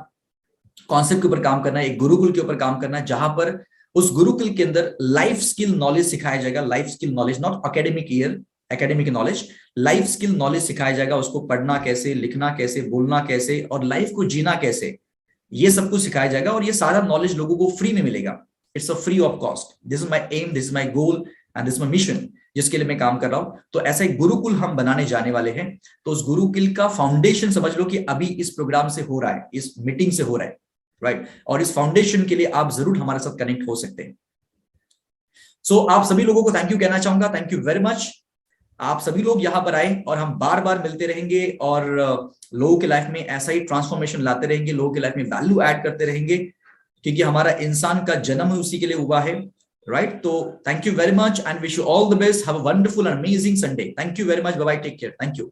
कॉन्सेप्ट के ऊपर काम करना है, एक गुरुकुल के ऊपर काम करना है, जहां पर उस गुरुकुल के अंदर लाइफ स्किल नॉलेज सिखाया जाएगा. Life skill knowledge, not academic knowledge, life skill knowledge सिखाया जाएगा. उसको पढ़ना कैसे, लिखना कैसे, बोलना कैसे और लाइफ को जीना कैसे, ये सब कुछ सिखाया जाएगा. और ये सारा नॉलेज लोगों को फ्री में मिलेगा. It's a free of cost. This is my aim, this is my goal and this is my mission, जिसके लिए मैं काम कर रहा हूं. तो ऐसा एक गुरुकुल हम बनाने जाने वाले हैं. तो उस गुरुकुल का फाउंडेशन समझ लो कि अभी इस प्रोग्राम से हो रहा है, इस मीटिंग से हो रहा है. राइट. और इस फाउंडेशन के लिए आप जरूर हमारे साथ कनेक्ट हो सकते हैं. सो आप सभी लोगों को थैंक यू कहना चाहूंगा. Thank you very much. आप सभी लोग यहाँ पर आए और हम बार बार मिलते रहेंगे और लोगों के लाइफ में ऐसा ही ट्रांसफॉर्मेशन लाते रहेंगे, लोगों के लाइफ में वैल्यू ऐड करते रहेंगे, क्योंकि हमारा इंसान का जन्म उसी के लिए हुआ है. राइट. तो thank you very much and wish you all the best. Have a wonderful and amazing Sunday. Thank you very much. Bye bye. Take care. Thank you.